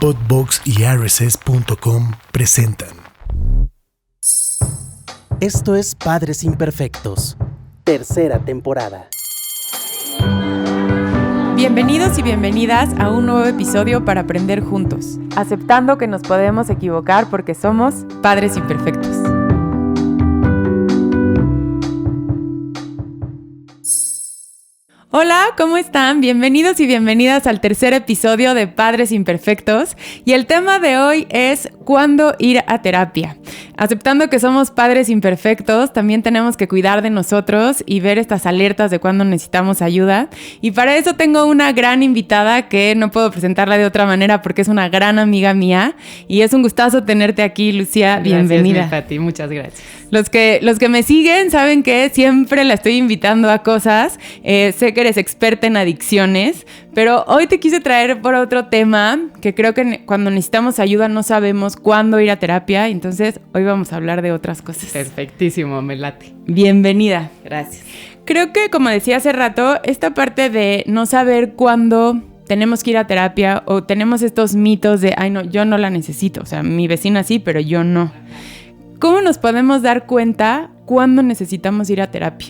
Podbox y RSS.com presentan. Esto es Padres Imperfectos, tercera temporada. Bienvenidos y bienvenidas a un nuevo episodio para aprender juntos, aceptando que nos podemos equivocar porque somos padres imperfectos. Hola, ¿cómo están? Bienvenidos y bienvenidas al tercer episodio de Padres Imperfectos y el tema de hoy es ¿cuándo ir a terapia? Aceptando que somos padres imperfectos, también tenemos que cuidar de nosotros y ver estas alertas de cuándo necesitamos ayuda. Y para eso tengo una gran invitada que no puedo presentarla de otra manera porque es una gran amiga mía y es un gustazo tenerte aquí, Lucía. Bienvenida. Gracias, Pati, muchas gracias. Los que me siguen saben que siempre la estoy invitando a cosas. Sé que eres experta en adicciones, pero hoy te quise traer por otro tema que creo que cuando necesitamos ayuda no sabemos cuándo ir a terapia. Entonces, hoy vamos a hablar de otras cosas. Perfectísimo, me late. Bienvenida. Gracias. Creo que, como decía hace rato, esta parte de no saber cuándo tenemos que ir a terapia o tenemos estos mitos de, ay no, yo no la necesito. O sea, mi vecina sí, pero yo no. ¿Cómo nos podemos dar cuenta cuándo necesitamos ir a terapia?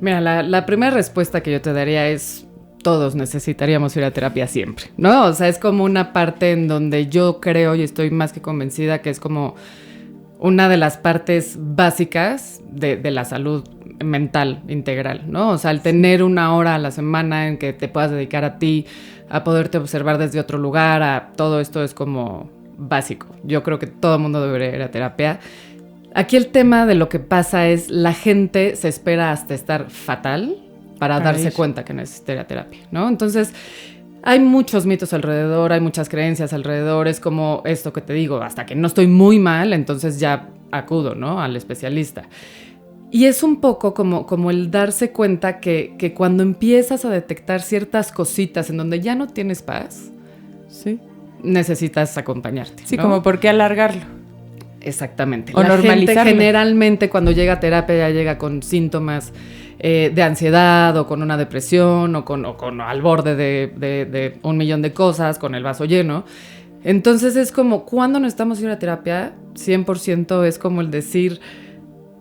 Mira, la primera respuesta que yo te daría es todos necesitaríamos ir a terapia siempre, ¿no? O sea, es como una parte en donde yo creo y estoy más que convencida que es como una de las partes básicas de la salud mental integral, ¿no? O sea, el tener una hora a la semana en que te puedas dedicar a ti, a poderte observar desde otro lugar, a todo esto es como básico. Yo creo que todo el mundo debería ir a terapia. Aquí el tema de lo que pasa es la gente se espera hasta estar fatal para darse cuenta que necesita ir a terapia, ¿no? Entonces, hay muchos mitos alrededor, hay muchas creencias alrededor, es como esto que te digo, hasta que no estoy muy mal, entonces ya acudo, ¿no? Al especialista. Y es un poco como el darse cuenta que cuando empiezas a detectar ciertas cositas en donde ya no tienes paz, sí, necesitas acompañarte, sí, ¿no? como por qué alargarlo. Exactamente. O la normalizarlo. gente generalmente cuando llega a terapia ya llega con síntomas de ansiedad o con una depresión o con al borde de un millón de cosas, con el vaso lleno. Entonces es como, ¿cuándo necesitamos ir a terapia? 100% es como el decir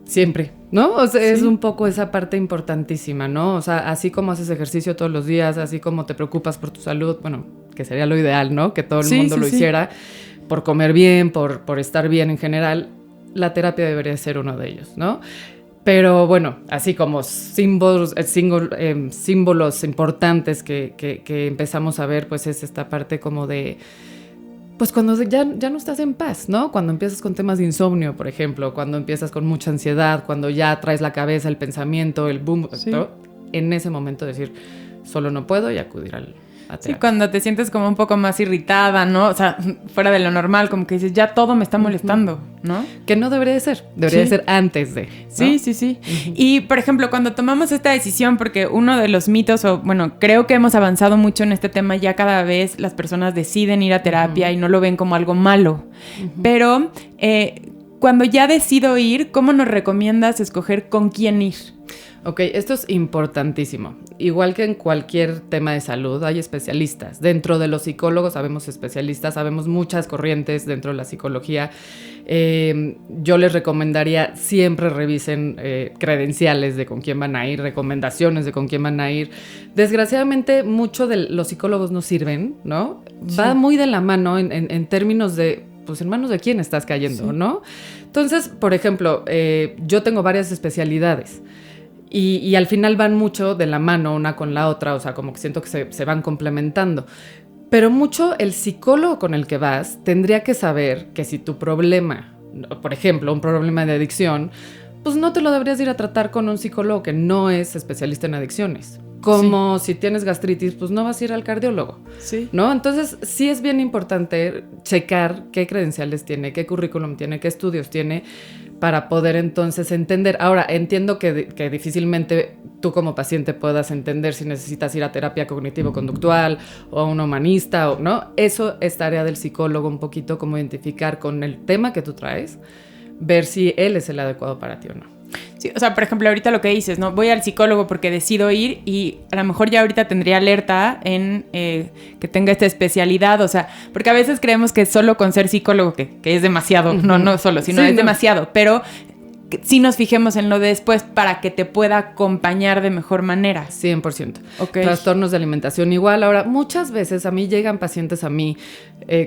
siempre, ¿no? O sea, sí. Es un poco esa parte importantísima, ¿no? O sea, así como haces ejercicio todos los días, así como te preocupas por tu salud, bueno, que sería lo ideal, ¿no? Que todo el mundo lo hiciera. Por comer bien, por estar bien en general, la terapia debería ser uno de ellos, ¿no? Pero bueno, así como símbolos importantes que empezamos a ver, pues es esta parte como de, pues cuando ya no estás en paz, ¿no? Cuando empiezas con temas de insomnio, por ejemplo, cuando empiezas con mucha ansiedad, cuando ya traes la cabeza, el pensamiento, el boom, sí. En ese momento decir, solo no puedo y acudir al sí, cuando te sientes como un poco más irritada, ¿no? O sea, fuera de lo normal, como que dices, ya todo me está molestando, ¿no? Que no debería de ser, debería de ser antes de, ¿no? Sí, sí, sí. Uh-huh. Y, por ejemplo, cuando tomamos esta decisión, porque uno de los mitos, o bueno, creo que hemos avanzado mucho en este tema, ya cada vez las personas deciden ir a terapia y no lo ven como algo malo. Pero cuando ya decido ir, ¿cómo nos recomiendas escoger con quién ir? Ok, esto es importantísimo. Igual que en cualquier tema de salud, hay especialistas. Dentro de los psicólogos sabemos especialistas, sabemos muchas corrientes dentro de la psicología. Yo les recomendaría siempre revisen credenciales de con quién van a ir, recomendaciones de con quién van a ir. Desgraciadamente, mucho de los psicólogos no sirven, ¿no? Sí. Va muy de la mano en términos de, pues en manos de quién estás cayendo, sí. ¿no? Entonces, por ejemplo, yo tengo varias especialidades. Y al final van mucho de la mano una con la otra, o sea, como que siento que se van complementando. Pero mucho el psicólogo con el que vas tendría que saber que si tu problema, por ejemplo, un problema de adicción, pues no te lo deberías ir a tratar con un psicólogo que no es especialista en adicciones. Como si tienes gastritis, pues no vas a ir al cardiólogo, ¿no? Entonces, sí es bien importante checar qué credenciales tiene, qué currículum tiene, qué estudios tiene, para poder entonces entender. Ahora, entiendo que difícilmente tú como paciente puedas entender si necesitas ir a terapia cognitivo-conductual o a un humanista, o ¿no? Eso es tarea del psicólogo un poquito, como identificar con el tema que tú traes, ver si él es el adecuado para ti o no. Sí, o sea, por ejemplo, ahorita lo que dices, ¿no? Voy al psicólogo porque decido ir y a lo mejor ya ahorita tendría alerta en que tenga esta especialidad, o sea, porque a veces creemos que solo con ser psicólogo, que es demasiado, no solo, sino Sí, es no. demasiado, pero sí nos fijemos en lo de después para que te pueda acompañar de mejor manera. 100%. Ok. Trastornos de alimentación igual. Ahora, muchas veces a mí llegan pacientes a mí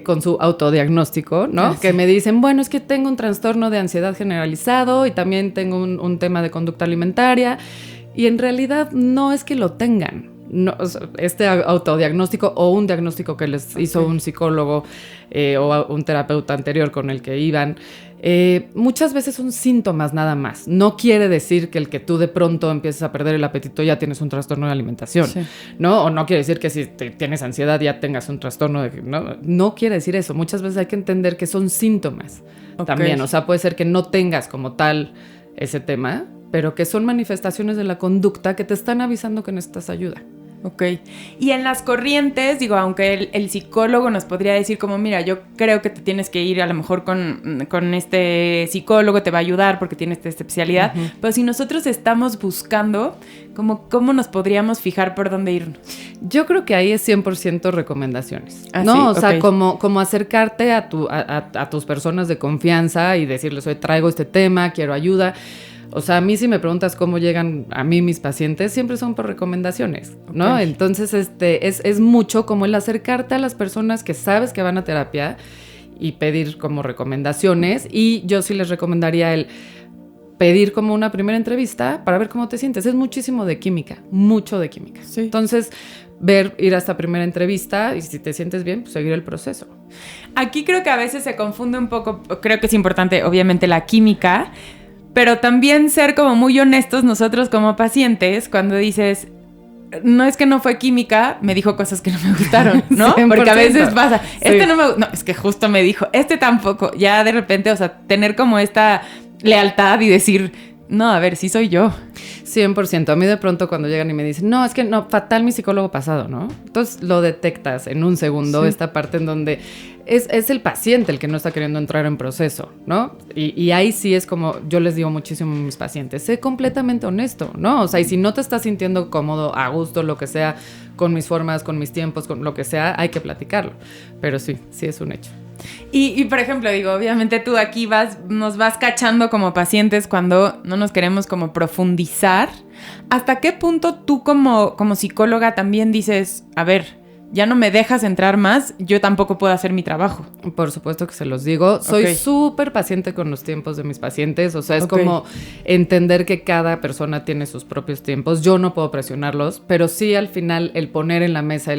con su autodiagnóstico, ¿no? Sí. Que me dicen, bueno, es que tengo un trastorno de ansiedad generalizado y también tengo un tema de conducta alimentaria. Y en realidad no es que lo tengan. No, o sea, este autodiagnóstico o un diagnóstico que les hizo un psicólogo o un terapeuta anterior con el que iban, muchas veces son síntomas nada más. No quiere decir que el que tú de pronto empieces a perder el apetito ya tienes un trastorno de alimentación, Sí. ¿no? O no quiere decir que si tienes ansiedad ya tengas un trastorno de... No quiere decir eso. Muchas veces hay que entender que son síntomas también. O sea, puede ser que no tengas como tal ese tema, pero que son manifestaciones de la conducta que te están avisando que necesitas ayuda. Ok. Y en las corrientes, digo, aunque el psicólogo nos podría decir como, mira, yo creo que te tienes que ir a lo mejor con este psicólogo, te va a ayudar porque tiene esta especialidad, pero si nosotros estamos buscando, ¿cómo nos podríamos fijar por dónde irnos? Yo creo que ahí es 100% recomendaciones, ¿Ah, ¿no? sí? O sea, Ok. como acercarte a tus personas de confianza y decirles, oye, traigo este tema, quiero ayuda. O sea, a mí si me preguntas cómo llegan a mí mis pacientes, siempre son por recomendaciones, ¿no? Ok. Entonces, es mucho como el acercarte a las personas que sabes que van a terapia y pedir como recomendaciones. Y yo sí les recomendaría el pedir como una primera entrevista para ver cómo te sientes. Es muchísimo de química, mucho de química. Sí. Entonces, ir a esta primera entrevista y si te sientes bien, pues seguir el proceso. Aquí creo que a veces se confunde un poco, creo que es importante, obviamente, la química, pero también ser como muy honestos nosotros como pacientes cuando dices, no es que no fue química, me dijo cosas que no me gustaron, ¿no? 100%. Porque a veces pasa, Sí. no, es que justo me dijo, tampoco, ya de repente, o sea, tener como esta lealtad y decir, no, a ver, sí soy yo. 100%. A mí de pronto cuando llegan y me dicen, no, es que no, fatal mi psicólogo pasado, ¿no? Entonces lo detectas en un segundo, Sí. esta parte en donde es el paciente el que no está queriendo entrar en proceso, ¿no? Y ahí sí es como, yo les digo muchísimo a mis pacientes, sé completamente honesto, ¿no? O sea, y si no te estás sintiendo cómodo, a gusto, lo que sea, con mis formas, con mis tiempos, con lo que sea, hay que platicarlo. Pero sí es un hecho. Y por ejemplo, digo, obviamente tú aquí nos vas cachando como pacientes cuando no nos queremos como profundizar. ¿Hasta qué punto tú como psicóloga también dices, a ver, ya no me dejas entrar más, yo tampoco puedo hacer mi trabajo? Por supuesto que se los digo. Soy Ok. súper paciente con los tiempos de mis pacientes. O sea, es Ok. como entender que cada persona tiene sus propios tiempos. Yo no puedo presionarlos, pero sí al final el poner en la mesa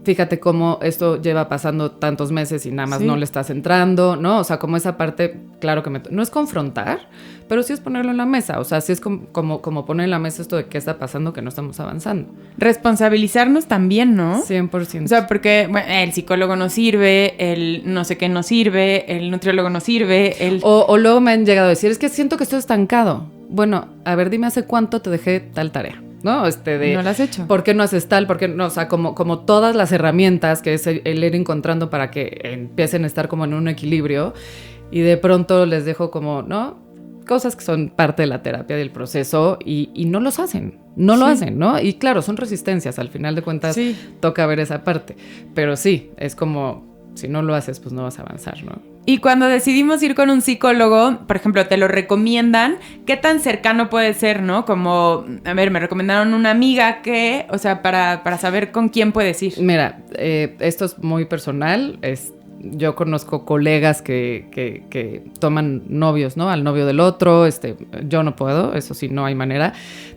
fíjate cómo esto lleva pasando tantos meses y nada más Sí. no le estás entrando, ¿no? O sea, como esa parte, claro que no es confrontar, pero sí es ponerlo en la mesa. O sea, sí es como poner en la mesa esto de qué está pasando, que no estamos avanzando. Responsabilizarnos también, ¿no? 100%. O sea, porque bueno, el psicólogo no sirve, el no sé qué no sirve, el nutriólogo no sirve, O luego me han llegado a decir, es que siento que estoy estancado. Bueno, a ver, dime hace cuánto te dejé tal tarea, ¿no? no lo has hecho. ¿Por qué no haces tal? ¿Por qué no? O sea, como todas las herramientas que es el ir encontrando para que empiecen a estar como en un equilibrio y de pronto les dejo como, ¿no? Cosas que son parte de la terapia del proceso y no los hacen, no lo Sí. hacen, ¿no? Y claro, son resistencias, al final de cuentas Sí. toca ver esa parte, pero sí, es como, si no lo haces, pues no vas a avanzar, ¿no? Y cuando decidimos ir con un psicólogo, por ejemplo, te lo recomiendan, ¿qué tan cercano puede ser, no? Como, a ver, me recomendaron una amiga que, o sea, para saber con quién puedes ir. Mira, esto es muy personal. Yo conozco colegas que toman novios, ¿no? Al novio del otro. Yo no puedo, eso sí, no hay manera.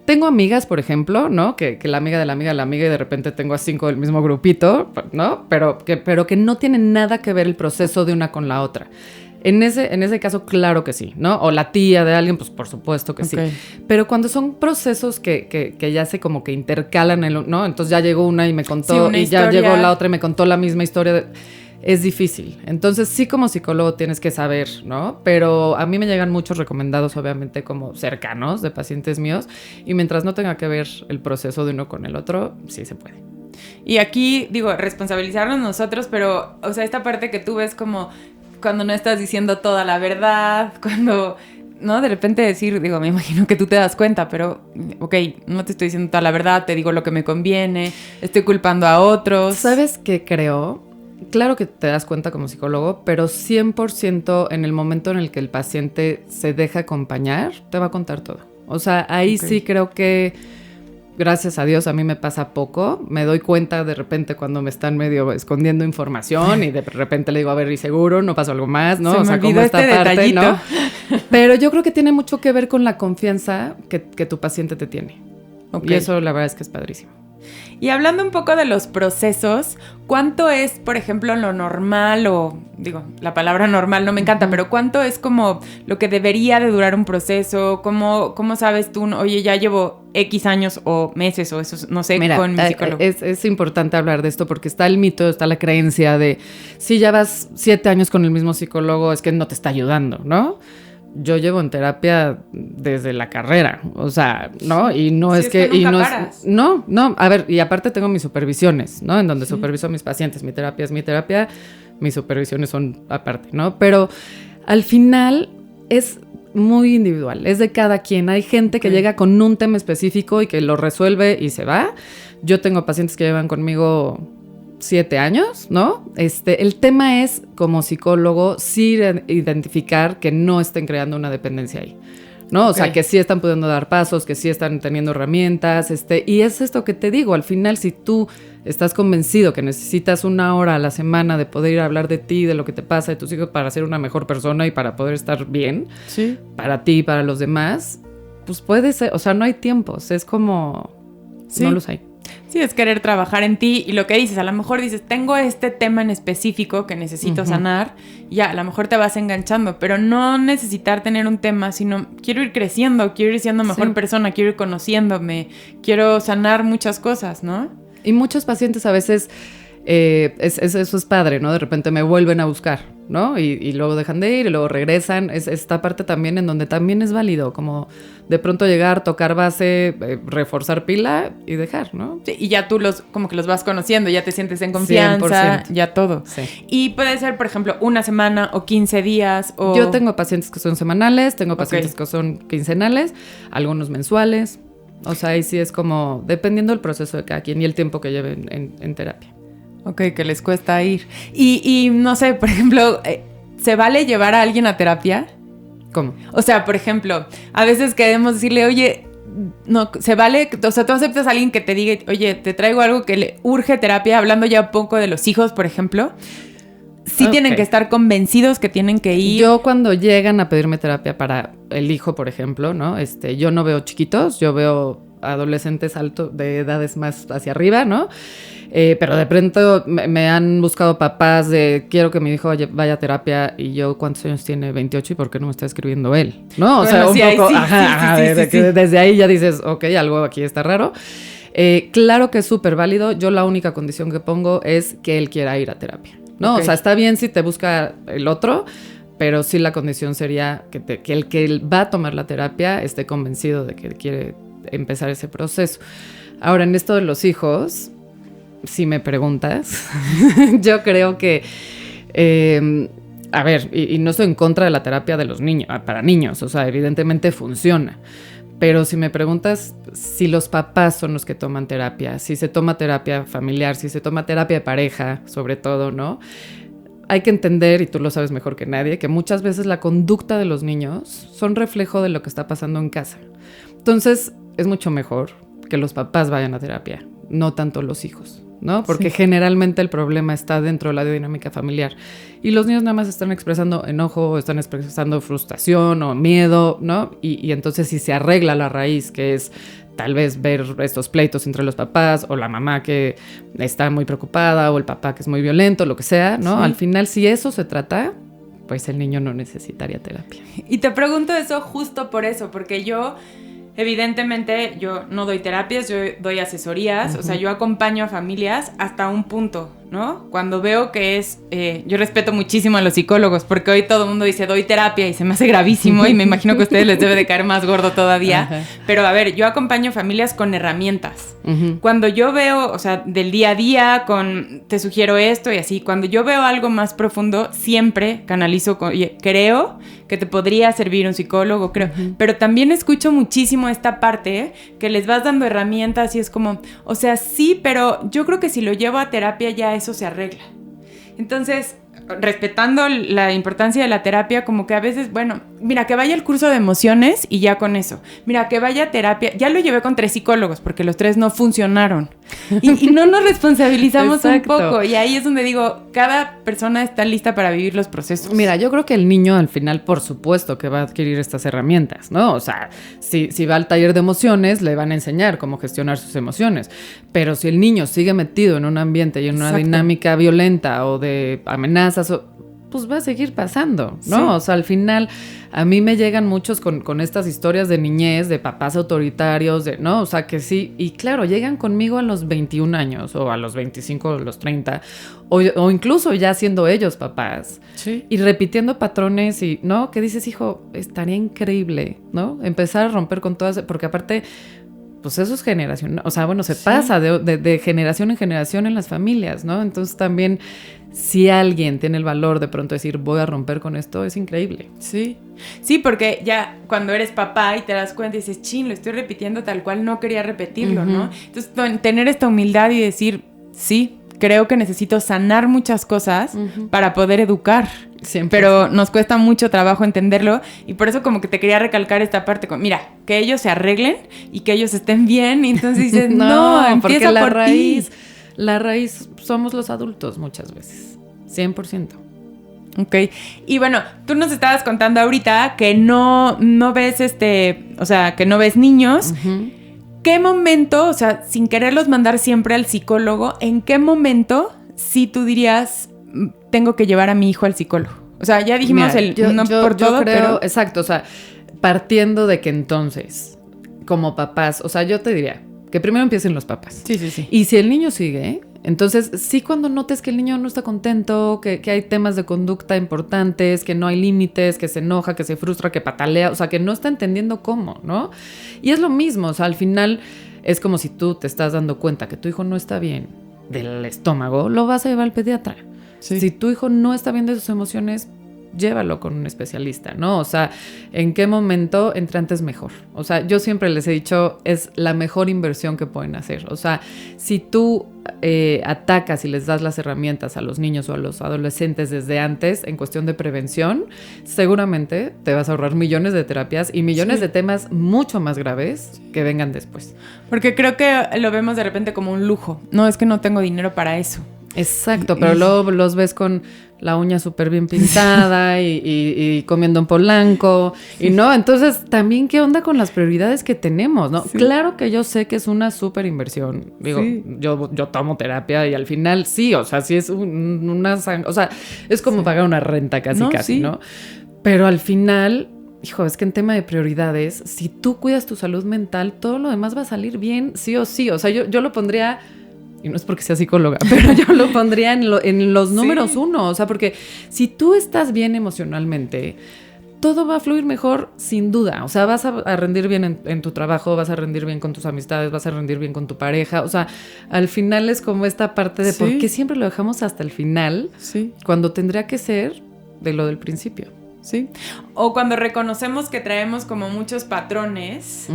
Tengo amigas, por ejemplo, ¿no? Que la amiga de la amiga de la amiga y de repente tengo a 5 del mismo grupito, ¿no? Pero que no tienen nada que ver el proceso de una con la otra. En ese caso, claro que sí, ¿no? O la tía de alguien, pues por supuesto que sí. Ok. Pero cuando son procesos que ya se como que intercalan, ¿no? Entonces ya llegó una y me contó, Sí, una y ya historia. llegó la otra y me contó la misma historia. Es difícil. Entonces sí, como psicólogo tienes que saber, ¿no? Pero a mí me llegan muchos recomendados, obviamente, como cercanos de pacientes míos. Y mientras no tenga que ver el proceso de uno con el otro, sí se puede. Y aquí, digo, responsabilizarnos nosotros, pero, o sea, esta parte que tú ves como cuando no estás diciendo toda la verdad, cuando ¿no? De repente decir, digo, me imagino que tú te das cuenta, pero, ok, no te estoy diciendo toda la verdad, te digo lo que me conviene, estoy culpando a otros. ¿Sabes qué creo? Claro que te das cuenta como psicólogo, pero 100% en el momento en el que el paciente se deja acompañar, te va a contar todo. O sea, ahí sí creo que, gracias a Dios, a mí me pasa poco. Me doy cuenta de repente cuando me están medio escondiendo información y de repente le digo, a ver, y seguro, no pasó algo más, ¿no? Se me olvidó este detallito. ¿no? Pero yo creo que tiene mucho que ver con la confianza que tu paciente te tiene. Okay. Y eso la verdad es que es padrísimo. Y hablando un poco de los procesos, ¿cuánto es, por ejemplo, lo normal o, digo, la palabra normal no me encanta, pero cuánto es como lo que debería de durar un proceso? ¿Cómo sabes tú, oye, ya llevo X años o meses o eso, no sé, mira, con mi psicólogo? Es importante hablar de esto porque está el mito, está la creencia de si ya vas 7 años con el mismo psicólogo es que no te está ayudando, ¿no? Yo llevo en terapia desde la carrera, o sea, ¿no? Y no es que... nunca y no paras. No, a ver, y aparte tengo mis supervisiones, ¿no? En donde superviso a mis pacientes, mi terapia es mi terapia, mis supervisiones son aparte, ¿no? Pero al final es muy individual, es de cada quien. Hay gente que llega con un tema específico y que lo resuelve y se va. Yo tengo pacientes que llevan conmigo 7 años, ¿no? El tema es, como psicólogo, sí identificar que no estén creando una dependencia ahí, ¿no? O sea, que sí están pudiendo dar pasos, que sí están teniendo herramientas, y es esto que te digo, al final, si tú estás convencido que necesitas 1 hora a la semana de poder ir a hablar de ti, de lo que te pasa, de tus hijos, para ser una mejor persona y para poder estar bien, sí, para ti y para los demás, pues puede ser, o sea, no hay tiempos, es como, sí, no los hay. Sí, es querer trabajar en ti y lo que dices, a lo mejor dices, tengo este tema en específico que necesito sanar, y ya, a lo mejor te vas enganchando, pero no necesitar tener un tema, sino quiero ir creciendo, quiero ir siendo mejor persona, quiero ir conociéndome, quiero sanar muchas cosas, ¿no? Y muchos pacientes a veces, eso es padre, ¿no? De repente me vuelven a buscar, ¿no? Y luego dejan de ir y luego regresan. Es esta parte también en donde también es válido, como de pronto llegar, tocar base, reforzar pila y dejar, ¿no? Sí, y ya tú como que los vas conociendo, ya te sientes en confianza, 100%. Ya todo. Sí. Y puede ser, por ejemplo, 1 semana o 15 días o... Yo tengo pacientes que son semanales, tengo pacientes que son quincenales, algunos mensuales. O sea, ahí sí es como dependiendo del proceso de cada quien y el tiempo que lleven en terapia. Ok, que les cuesta ir. Y no sé, por ejemplo, ¿se vale llevar a alguien a terapia? ¿Cómo? O sea, por ejemplo, a veces queremos decirle, oye, no, ¿se vale? O sea, tú aceptas a alguien que te diga, oye, te traigo algo que le urge terapia, hablando ya un poco de los hijos, por ejemplo. Sí tienen que estar convencidos que tienen que ir. Yo cuando llegan a pedirme terapia para el hijo, por ejemplo, ¿no? Yo no veo chiquitos, yo veo adolescentes altos de edades más hacia arriba, ¿no? Pero de pronto me han buscado papás de quiero que mi hijo vaya a terapia y yo, ¿cuántos años tiene? 28 y ¿por qué no me está escribiendo él? ¿No? O sea, un poco, desde ahí ya dices, ok, algo aquí está raro. Claro que es súper válido. Yo la única condición que pongo es que él quiera ir a terapia, ¿no? O sea, está bien si te busca el otro, pero sí la condición sería que el que va a tomar la terapia esté convencido de que quiere empezar ese proceso. Ahora, en esto de los hijos, si me preguntas, yo creo que, a ver, y no estoy en contra de la terapia de los niños, para niños, o sea, evidentemente funciona. Pero si me preguntas si los papás son los que toman terapia, si se toma terapia familiar, si se toma terapia de pareja, sobre todo, ¿no? Hay que entender, y tú lo sabes mejor que nadie, que muchas veces la conducta de los niños son reflejo de lo que está pasando en casa. Entonces, es mucho mejor que los papás vayan a terapia, no tanto los hijos, ¿no? Porque generalmente el problema está dentro de la dinámica familiar. Y los niños nada más están expresando enojo, están expresando frustración o miedo, ¿no? Y entonces si se arregla la raíz, que es tal vez ver estos pleitos entre los papás, o la mamá que está muy preocupada, o el papá que es muy violento, lo que sea, ¿no? Sí. Al final, si eso se trata, pues el niño no necesitaría terapia. Y te pregunto eso justo por eso, porque yo... Evidentemente yo no doy terapias, yo doy asesorías, o sea, yo acompaño a familias hasta un punto. ¿no? Cuando veo que es... yo respeto muchísimo a los psicólogos, porque hoy todo el mundo dice, doy terapia, y se me hace gravísimo, y me imagino que a ustedes les debe de caer más gordo todavía. Ajá. Pero a ver, yo acompaño familias con herramientas. Uh-huh. Cuando yo veo, o sea, del día a día, con te sugiero esto y así, cuando yo veo algo más profundo, siempre canalizo con, oye, creo que te podría servir un psicólogo, creo. Uh-huh. Pero también escucho muchísimo esta parte que les vas dando herramientas y es como, o sea, sí, pero yo creo que si lo llevo a terapia ya eso se arregla. Entonces, respetando la importancia de la terapia, como que a veces, bueno, mira, que vaya el curso de emociones y ya con eso. Mira, que vaya a terapia. Ya lo llevé con 3 psicólogos porque los 3 no funcionaron. Y no nos responsabilizamos un poco. Y ahí es donde digo, cada persona está lista para vivir los procesos. Mira, yo creo que el niño al final, por supuesto, que va a adquirir estas herramientas, ¿no? O sea, si va al taller de emociones, le van a enseñar cómo gestionar sus emociones. Pero si el niño sigue metido en un ambiente y en una dinámica violenta o de amenazas, pues va a seguir pasando, ¿no? Sí. O sea, al final, a mí me llegan muchos con estas historias de niñez, de papás autoritarios, ¿no? O sea, que sí, y claro, llegan conmigo a los 21 años, o a los 25, o a los 30, o incluso ya siendo ellos papás, sí, y repitiendo patrones, y, ¿no? Que dices, hijo, estaría increíble, ¿no? Empezar a romper con todas, porque aparte, pues eso es generación, o sea, bueno, se pasa de generación en generación en las familias, ¿no? Entonces también, si alguien tiene el valor de pronto decir, voy a romper con esto, es increíble. Sí. Sí, porque ya cuando eres papá y te das cuenta y dices, chin, lo estoy repitiendo tal cual no quería repetirlo, ¿no? Entonces, tener esta humildad y decir, sí, creo que necesito sanar muchas cosas para poder educar. Siempre. Pero nos cuesta mucho trabajo entenderlo y por eso como que te quería recalcar esta parte, mira, que ellos se arreglen y que ellos estén bien, y entonces dices, no, empieza por raíz. Ti. La raíz somos los adultos muchas veces, 100%. Ok, y bueno, tú nos estabas contando ahorita que no ves o sea, que no ves niños. Uh-huh. ¿Qué momento, o sea, sin quererlos mandar siempre al psicólogo, en qué momento sí tú dirías, tengo que llevar a mi hijo al psicólogo? O sea, ya dijimos por todo, creo, pero... Exacto, o sea, partiendo de que entonces, como papás, o sea, yo te diría que primero empiecen los papás. Sí. Y si el niño sigue, entonces sí, cuando notes que el niño no está contento, que hay temas de conducta importantes, que no hay límites, que se enoja, que se frustra, que patalea, o sea, que no está entendiendo cómo, ¿no? Y es lo mismo, o sea, al final es como si tú te estás dando cuenta que tu hijo no está bien del estómago, lo vas a llevar al pediatra. Sí. Si tu hijo no está bien de sus emociones, llévalo con un especialista, ¿no? O sea, ¿en qué momento entre antes mejor? O sea, yo siempre les he dicho, es la mejor inversión que pueden hacer. O sea, si tú atacas y les das las herramientas a los niños o a los adolescentes desde antes, en cuestión de prevención, seguramente te vas a ahorrar millones de terapias y millones de temas mucho más graves que vengan después. Porque creo que lo vemos de repente como un lujo. No, es que no tengo dinero para eso. Exacto, pero luego los ves con la uña súper bien pintada y comiendo en Polanco, y no, entonces también qué onda con las prioridades que tenemos, ¿no? Sí. Claro que yo sé que es una súper inversión, digo, yo tomo terapia y al final sí, o sea, sí es o sea, es como pagar una renta casi, ¿no? Pero al final, hijo, es que en tema de prioridades, si tú cuidas tu salud mental, todo lo demás va a salir bien, sí o sí, o sea, yo lo pondría... Y no es porque sea psicóloga, pero yo lo pondría en los números 1. O sea, porque si tú estás bien emocionalmente, todo va a fluir mejor sin duda. O sea, vas a rendir bien en tu trabajo, vas a rendir bien con tus amistades, vas a rendir bien con tu pareja. O sea, al final es como esta parte de por qué siempre lo dejamos hasta el final, cuando tendría que ser de lo del principio. Sí. O cuando reconocemos que traemos como muchos patrones,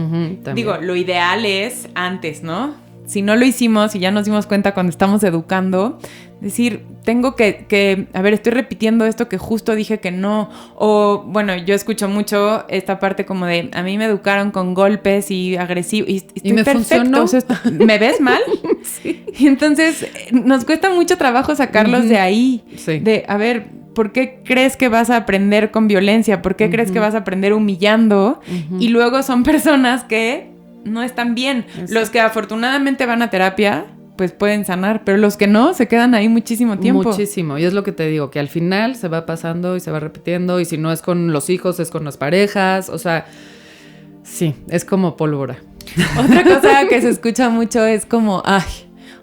digo, lo ideal es antes, ¿no? Si no lo hicimos y ya nos dimos cuenta cuando estamos educando, decir, tengo que a ver, estoy repitiendo esto que justo dije que no. O, bueno, yo escucho mucho esta parte como de, a mí me educaron con golpes y agresivo. Y estoy me perfecto. Funcionó. O sea, ¿me ves mal? Sí. Y entonces, nos cuesta mucho trabajo sacarlos de ahí. Sí. De, a ver, ¿por qué crees que vas a aprender con violencia? ¿Por qué crees que vas a aprender humillando? Y luego son personas que... no están bien. Exacto. Los que afortunadamente van a terapia, pues pueden sanar, pero los que no, se quedan ahí muchísimo tiempo. Muchísimo, y es lo que te digo, que al final se va pasando y se va repitiendo, y si no es con los hijos, es con las parejas, o sea, sí, es como pólvora. Otra cosa que se escucha mucho es como, ay,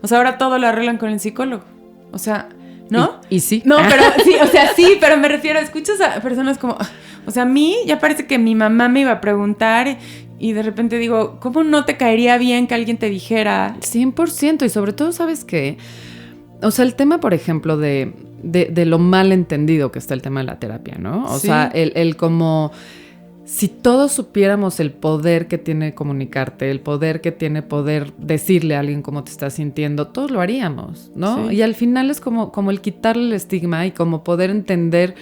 o sea, ahora todo lo arreglan con el psicólogo. O sea, ¿no? Y sí. No, pero sí, o sea, sí, pero me refiero, escuchas a personas como, o sea, a mí ya parece que mi mamá me iba a preguntar y de repente digo, ¿cómo no te caería bien que alguien te dijera? 100%, y sobre todo, ¿sabes qué? O sea, el tema, por ejemplo, de lo mal entendido que está el tema de la terapia, ¿no? O sea, el como... Si todos supiéramos el poder que tiene comunicarte, el poder que tiene poder decirle a alguien cómo te estás sintiendo, todos lo haríamos, ¿no? Sí. Y al final es como el quitarle el estigma y como poder entender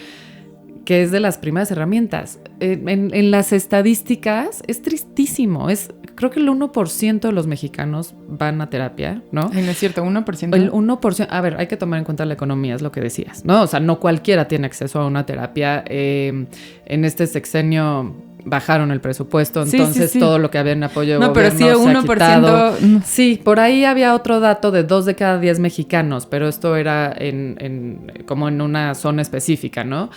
que es de las primeras herramientas. En las estadísticas es tristísimo. Creo que el 1% de los mexicanos van a terapia, ¿no? Ay, no es cierto, 1%. El 1%, a ver, hay que tomar en cuenta la economía, es lo que decías, ¿no? O sea, no cualquiera tiene acceso a una terapia. En este sexenio bajaron el presupuesto, entonces todo lo que había en apoyo de gobierno pero sí, se ha quitado. 1%. Sí, por ahí había otro dato de 2 de cada 10 mexicanos, pero esto era como en una zona específica, ¿no?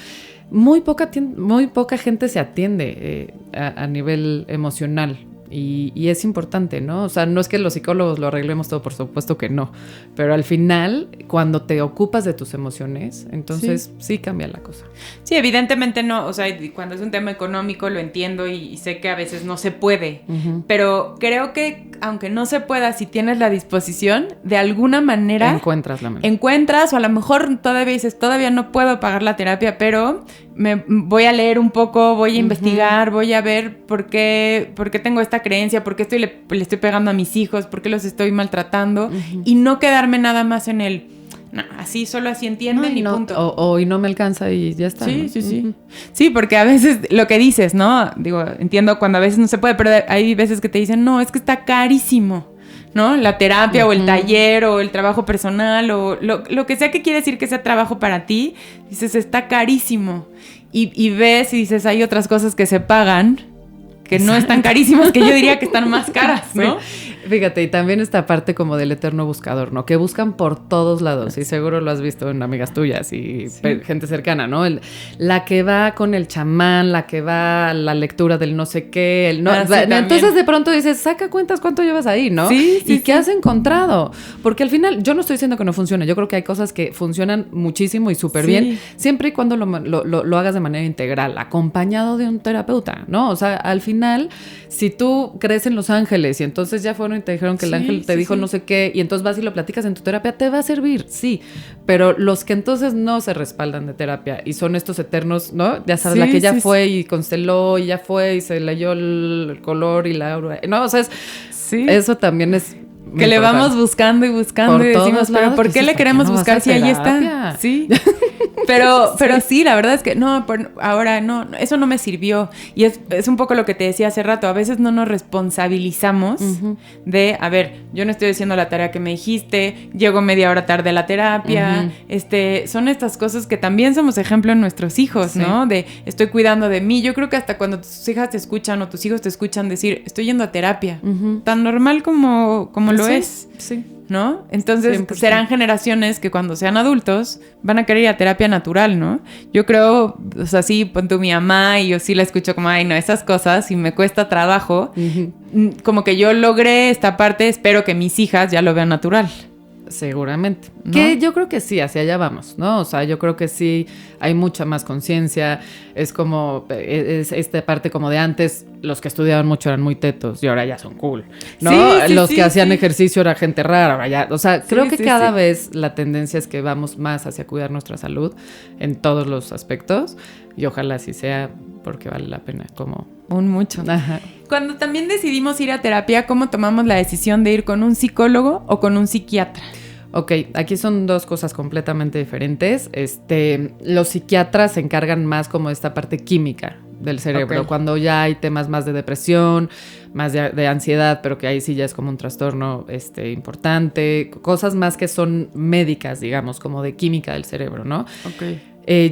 Muy poca gente se atiende a nivel emocional. Y es importante, ¿no? O sea, no es que los psicólogos lo arreglemos todo, por supuesto que no. Pero al final, cuando te ocupas de tus emociones, entonces sí cambia la cosa. Sí, evidentemente no. O sea, cuando es un tema económico lo entiendo y sé que a veces no se puede. Uh-huh. Pero creo que aunque no se pueda, si tienes la disposición, de alguna manera... Encuentras la manera. Encuentras, o a lo mejor todavía dices, todavía no puedo pagar la terapia, pero me voy a leer un poco, voy a investigar, voy a ver por qué tengo esta creencia, por qué le estoy pegando a mis hijos, por qué los estoy maltratando, y no quedarme nada más en el, no, así, solo así entienden y punto. Y no me alcanza y ya está. Sí, ¿no? sí. Sí, porque a veces lo que dices, ¿no? Digo, entiendo cuando a veces no se puede, pero hay veces que te dicen, no, es que está carísimo, ¿no? La terapia o el taller o el trabajo personal o lo que sea que quiere decir que sea trabajo para ti, dices, está carísimo. Y ves y dices, hay otras cosas que se pagan que no están carísimas, que yo diría que están más caras, ¿no? Sí. Fíjate, y también esta parte como del eterno buscador, ¿no? Que buscan por todos lados, y seguro lo has visto en amigas tuyas y gente cercana, ¿no? La que va con el chamán, la que va a la lectura del no sé qué, entonces de pronto dices, saca cuentas cuánto llevas ahí, ¿no? ¿Y qué has encontrado? Porque al final, yo no estoy diciendo que no funcione, yo creo que hay cosas que funcionan muchísimo y súper bien, siempre y cuando lo hagas de manera integral, acompañado de un terapeuta, ¿no? O sea, al final, si tú crees en los ángeles y entonces ya fueron y te dijeron que el ángel te dijo no sé qué, y entonces vas y lo platicas en tu terapia, te va a servir, sí, pero los que entonces no se respaldan de terapia y son estos eternos, ¿no? Ya sabes, la que ya fue y consteló y ya fue y se leyó el color y la aura, ¿no? O sea, eso también es... Que le vamos buscando y buscando y decimos, pero ¿por qué le queremos buscar si ahí está? Sí. Pero sí, la verdad es que no, ahora no, eso no me sirvió. Y es un poco lo que te decía hace rato. A veces no nos responsabilizamos de, a ver, yo no estoy haciendo la tarea que me dijiste, llego media hora tarde a la terapia. Son estas cosas que también somos ejemplo en nuestros hijos, ¿no? De estoy cuidando de mí. Yo creo que hasta cuando tus hijas te escuchan o tus hijos te escuchan decir, estoy yendo a terapia. Tan normal como lo es. Sí. ¿No? Entonces 100%. Serán generaciones que cuando sean adultos van a querer ir a terapia natural, ¿no? Yo creo, o sea, sí, pon tú mi mamá y yo sí la escucho como, ay, no, esas cosas, y me cuesta trabajo. Como que yo logré esta parte, espero que mis hijas ya lo vean natural. Seguramente. ¿No? Que yo creo que sí, hacia allá vamos, ¿no? O sea, yo creo que sí hay mucha más conciencia. Es como, es esta parte como de antes, los que estudiaban mucho eran muy tetos y ahora ya son cool, ¿no? Los que hacían ejercicio era gente rara, ahora ya, o sea, creo que cada vez la tendencia es que vamos más hacia cuidar nuestra salud en todos los aspectos y ojalá así sea porque vale la pena como... mucho. Ajá. Cuando también decidimos ir a terapia, ¿cómo tomamos la decisión de ir con un psicólogo o con un psiquiatra? Ok, aquí son dos cosas completamente diferentes. Los psiquiatras se encargan más como de esta parte química del cerebro, cuando ya hay temas más de depresión, más de ansiedad, pero que ahí sí ya es como un trastorno importante, cosas más que son médicas, digamos, como de química del cerebro, ¿no? Ok.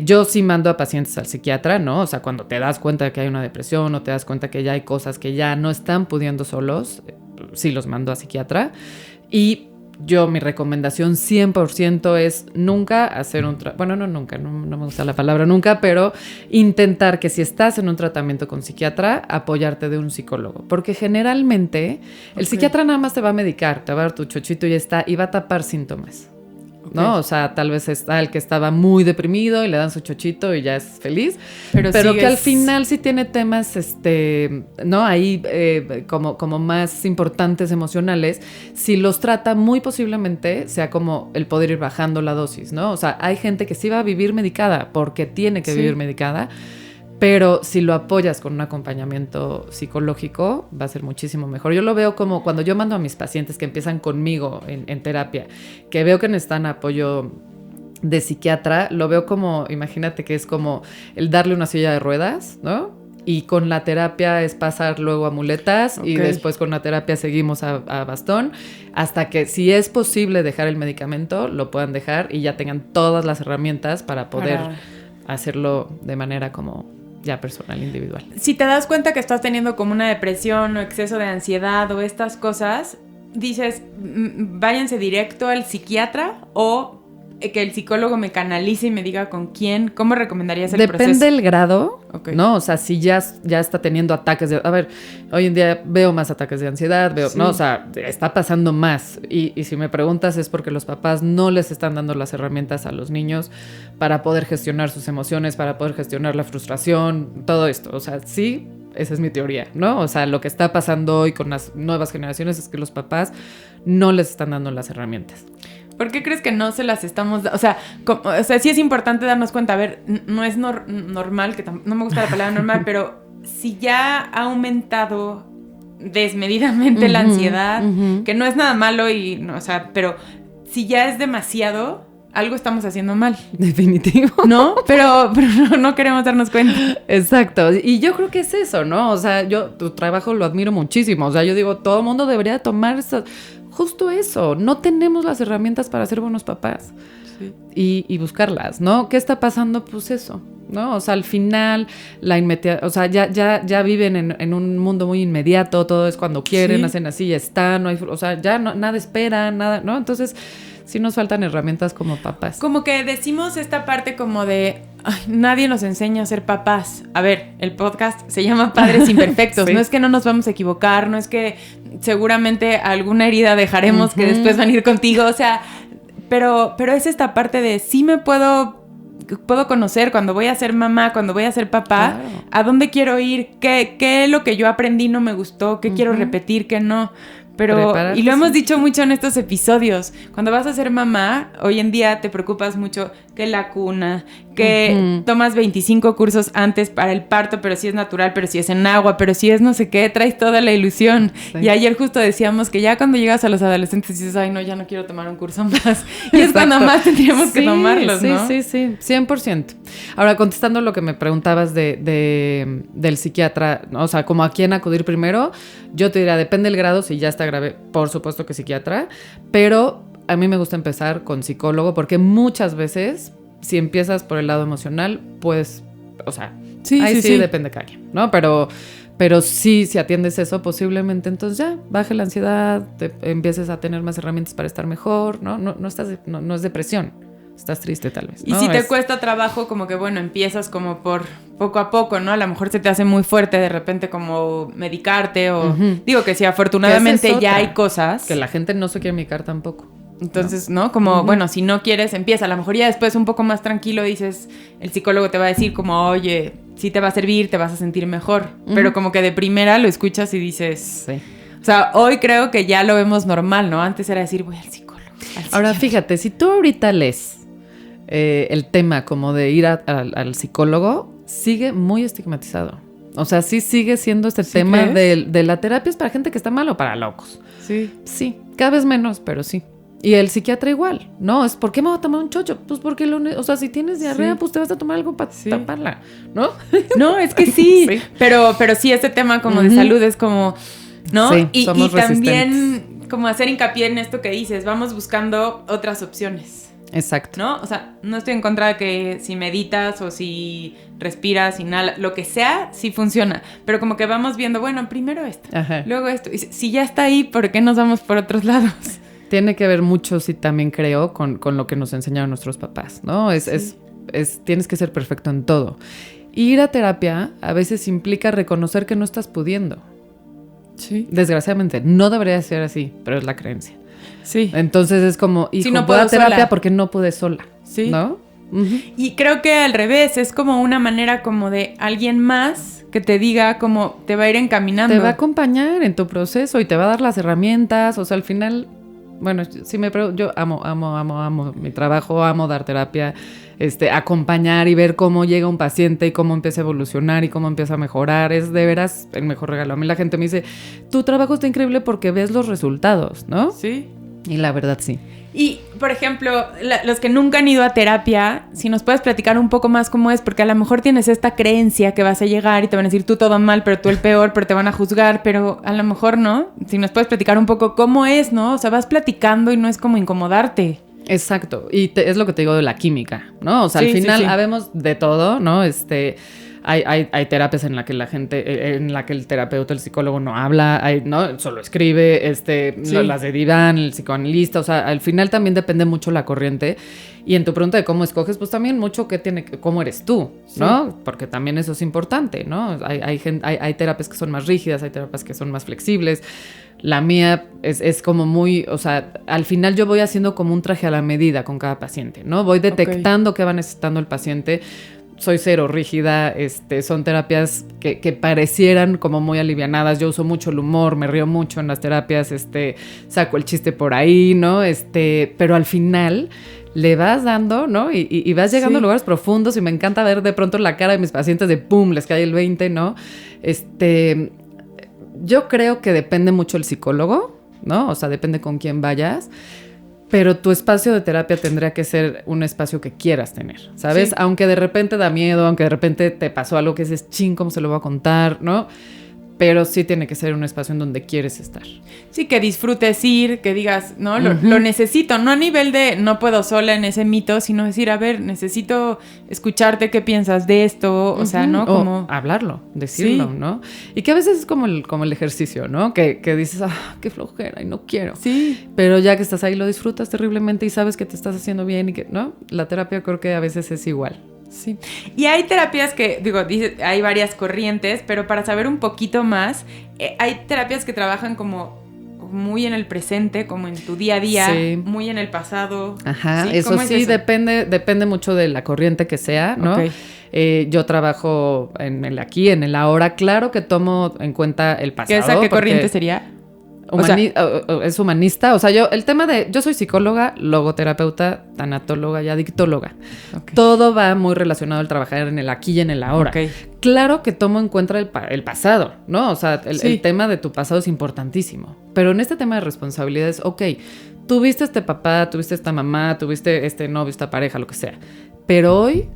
Yo sí mando a pacientes al psiquiatra, ¿no? O sea, cuando te das cuenta de que hay una depresión o te das cuenta que ya hay cosas que ya no están pudiendo solos, sí los mando a psiquiatra. Y mi recomendación 100% es nunca hacer bueno, no nunca, no me gusta la palabra nunca, pero intentar que si estás en un tratamiento con psiquiatra, apoyarte de un psicólogo. Porque generalmente el psiquiatra nada más te va a medicar, te va a dar tu chochito y ya está, y va a tapar síntomas. ¿no? O sea, tal vez está el que estaba muy deprimido y le dan su chochito y ya es feliz, pero que al final sí tiene temas, ¿no? Ahí como más importantes emocionales, si los trata muy posiblemente sea como el poder ir bajando la dosis, ¿no? O sea, hay gente que sí va a vivir medicada porque tiene que vivir medicada, pero si lo apoyas con un acompañamiento psicológico, va a ser muchísimo mejor. Yo lo veo como cuando yo mando a mis pacientes que empiezan conmigo en terapia, que veo que necesitan apoyo de psiquiatra, lo veo como, imagínate que es como el darle una silla de ruedas, ¿no? Y con la terapia es pasar luego a muletas y después con la terapia seguimos a bastón, hasta que si es posible dejar el medicamento, lo puedan dejar y ya tengan todas las herramientas para poder hacerlo de manera como ya personal, individual. Si te das cuenta que estás teniendo como una depresión o exceso de ansiedad o estas cosas, dices, váyanse directo al psiquiatra o que el psicólogo me canalice y me diga con quién. ¿Cómo recomendarías el proceso? Depende del grado, ¿no? O sea, si ya está teniendo ataques de... A ver, hoy en día veo más ataques de ansiedad, ¿no? O sea, está pasando más. Y si me preguntas es porque los papás no les están dando las herramientas a los niños para poder gestionar sus emociones, para poder gestionar la frustración, todo esto. O sea, sí, esa es mi teoría, ¿no? O sea, lo que está pasando hoy con las nuevas generaciones es que los papás no les están dando las herramientas. ¿Por qué crees que no se las estamos dando? O sea, sí es importante darnos cuenta. A ver, no es normal, no me gusta la palabra normal, pero si ya ha aumentado desmedidamente la ansiedad, que no es nada malo o sea, pero si ya es demasiado, algo estamos haciendo mal. Definitivo. ¿No? Pero no queremos darnos cuenta. Exacto. Y yo creo que es eso, ¿no? O sea, tu trabajo lo admiro muchísimo. O sea, yo digo, todo el mundo debería tomar justo eso. No tenemos las herramientas para ser buenos papás. Sí. Y buscarlas, ¿no? ¿Qué está pasando? Pues eso, ¿no? O sea, al final, o sea, ya viven en un mundo muy inmediato. Todo es cuando quieren, hacen así, ya está. No hay, o sea, ya nada espera, nada, ¿no? Entonces, sí nos faltan herramientas como papás. Como que decimos esta parte como de... Ay, nadie nos enseña a ser papás. A ver, el podcast se llama Padres Imperfectos. No es que no nos vamos a equivocar, no es que seguramente alguna herida dejaremos que después van a ir contigo. O sea, pero es esta parte de sí me puedo conocer cuando voy a ser mamá, cuando voy a ser papá, a dónde quiero ir, qué es lo que yo aprendí no me gustó, qué quiero repetir, qué no. Pero, y lo hemos dicho mucho en estos episodios, cuando vas a ser mamá, hoy en día te preocupas mucho que la cuna, que tomas 25 cursos antes para el parto, pero si es natural, pero si es en agua, pero si es no sé qué, traes toda la ilusión. Sí. Y ayer justo decíamos que ya cuando llegas a los adolescentes dices, ay no, ya no quiero tomar un curso más. Y es cuando más tendríamos que tomarlos, ¿no? Sí, 100%. Ahora, contestando lo que me preguntabas del psiquiatra, o sea, como a quién acudir primero, yo te diría, depende del grado, si ya está grave, por supuesto que psiquiatra, pero a mí me gusta empezar con psicólogo porque muchas veces, si empiezas por el lado emocional, pues, o sea, ahí sí depende de cada quien, ¿no? Pero sí, si atiendes eso, posiblemente entonces ya baje la ansiedad, empieces a tener más herramientas para estar mejor, ¿no? No es depresión. Estás triste tal vez, ¿no? Y si te cuesta trabajo, como que bueno, empiezas como por poco a poco, ¿no? A lo mejor se te hace muy fuerte de repente como medicarte o... Digo que sí, afortunadamente ya hay cosas... Que la gente no se quiere medicar tampoco. Entonces, ¿no? Como, bueno, si no quieres, empieza. A lo mejor ya después un poco más tranquilo dices, el psicólogo te va a decir como, oye, sí te va a servir, te vas a sentir mejor. Pero como que de primera lo escuchas y dices... Sí. O sea, hoy creo que ya lo vemos normal, ¿no? Antes era decir, voy al psicólogo. Ahora, fíjate, si tú ahorita lees el tema como de ir al psicólogo, sigue muy estigmatizado. O sea, sí sigue siendo tema de la terapia es para gente que está mal o para locos. Sí, cada vez menos, pero sí. Y el psiquiatra igual, ¿no? Es ¿por qué me voy a tomar un chocho? Pues porque o sea, si tienes diarrea, pues te vas a tomar algo para taparla, ¿no? No, es que sí. Pero sí, este tema como de salud es como, ¿no? Sí, y resistentes. También como hacer hincapié en esto que dices, vamos buscando otras opciones. Exacto. ¿No? O sea, no estoy en contra de que si meditas o si respiras, inhalas, lo que sea, sí funciona. Pero como que vamos viendo, bueno, primero esto, luego esto. Y si ya está ahí, ¿por qué nos vamos por otros lados? Tiene que ver mucho, sí, también creo, con lo que nos enseñaron nuestros papás, ¿no? Tienes que ser perfecto en todo. Ir a terapia a veces implica reconocer que no estás pudiendo. Sí. Desgraciadamente, no debería ser así, pero es la creencia. Sí. Entonces es como, hijo, Sí, no voy a puedo terapia sola. porque no pude sola. Sí. ¿No? Uh-huh. Y creo que al revés, es como una manera como de alguien más que te diga cómo te va a ir encaminando. Te va a acompañar en tu proceso y te va a dar las herramientas. O sea, al final, bueno, si me pregunto, yo amo mi trabajo, amo dar terapia, acompañar y ver cómo llega un paciente y cómo empieza a evolucionar y cómo empieza a mejorar. Es de veras el mejor regalo. A mí la gente me dice, tu trabajo está increíble porque ves los resultados, ¿no? Sí. Y la verdad, sí. Y, por ejemplo, los que nunca han ido a terapia, si nos puedes platicar un poco más cómo es, porque a lo mejor tienes esta creencia que vas a llegar y te van a decir tú todo mal, pero tú el peor, pero te van a juzgar, pero a lo mejor no. Si nos puedes platicar un poco cómo es, ¿no? O sea, vas platicando y no es como incomodarte. Exacto. Y es lo que te digo de la química, ¿no? O sea, Sí, al final sí. habemos de todo, ¿no? Hay terapias en la que la gente, en la que el terapeuta, el psicólogo no habla, ¿no? Solo escribe, Sí. las de diván, el psicoanalista, o sea, al final también depende mucho la corriente. Y en tu pregunta de cómo escoges, pues también mucho cómo eres tú, ¿no? Sí. Porque también eso es importante, ¿no? Hay terapias que son más rígidas, hay terapias que son más flexibles. La mía es como muy, o sea, al final yo voy haciendo como un traje a la medida con cada paciente, ¿no? Voy detectando qué va necesitando el paciente. Soy cero rígida, son terapias que parecieran como muy alivianadas. Yo uso mucho el humor, me río mucho en las terapias, saco el chiste por ahí, ¿no? Pero al final le vas dando, ¿no? Y vas llegando a lugares profundos y me encanta ver de pronto la cara de mis pacientes de pum, les cae el 20, ¿no? Yo creo que depende mucho el psicólogo, ¿no? O sea, depende con quién vayas. Pero tu espacio de terapia tendría que ser un espacio que quieras tener, ¿sabes? Sí. Aunque de repente da miedo, aunque de repente te pasó algo que dices, ching, ¿cómo se lo voy a contar? ¿No? Pero sí tiene que ser un espacio en donde quieres estar. Sí, que disfrutes ir, que digas, no, lo necesito, no a nivel de no puedo sola en ese mito, sino decir, a ver, necesito escucharte qué piensas de esto, o sea, ¿no? Como o hablarlo, decirlo, sí. ¿no? Y que a veces es como el ejercicio, ¿no? Que dices, qué flojera y no quiero. Sí. Pero ya que estás ahí lo disfrutas terriblemente y sabes que te estás haciendo bien y que, ¿no? La terapia creo que a veces es igual. Sí. Y hay terapias que, hay varias corrientes, pero para saber un poquito más, hay terapias que trabajan como muy en el presente, como en tu día a día, sí. Muy en el pasado. Ajá, ¿sí? Eso sí, depende mucho de la corriente que sea, ¿no? Okay. Yo trabajo en el aquí, en el ahora. Claro que tomo en cuenta el pasado. ¿Qué corriente sería? Es humanista, o sea, yo soy psicóloga, logoterapeuta, tanatóloga y adictóloga. Okay. Todo va muy relacionado al trabajar en el aquí y en el ahora. Okay. Claro que tomo en cuenta el pasado, ¿no? O sea, el tema de tu pasado es importantísimo. Pero en este tema de responsabilidades, tuviste este papá, tuviste esta mamá, tuviste este novio, esta pareja, lo que sea. Pero hoy,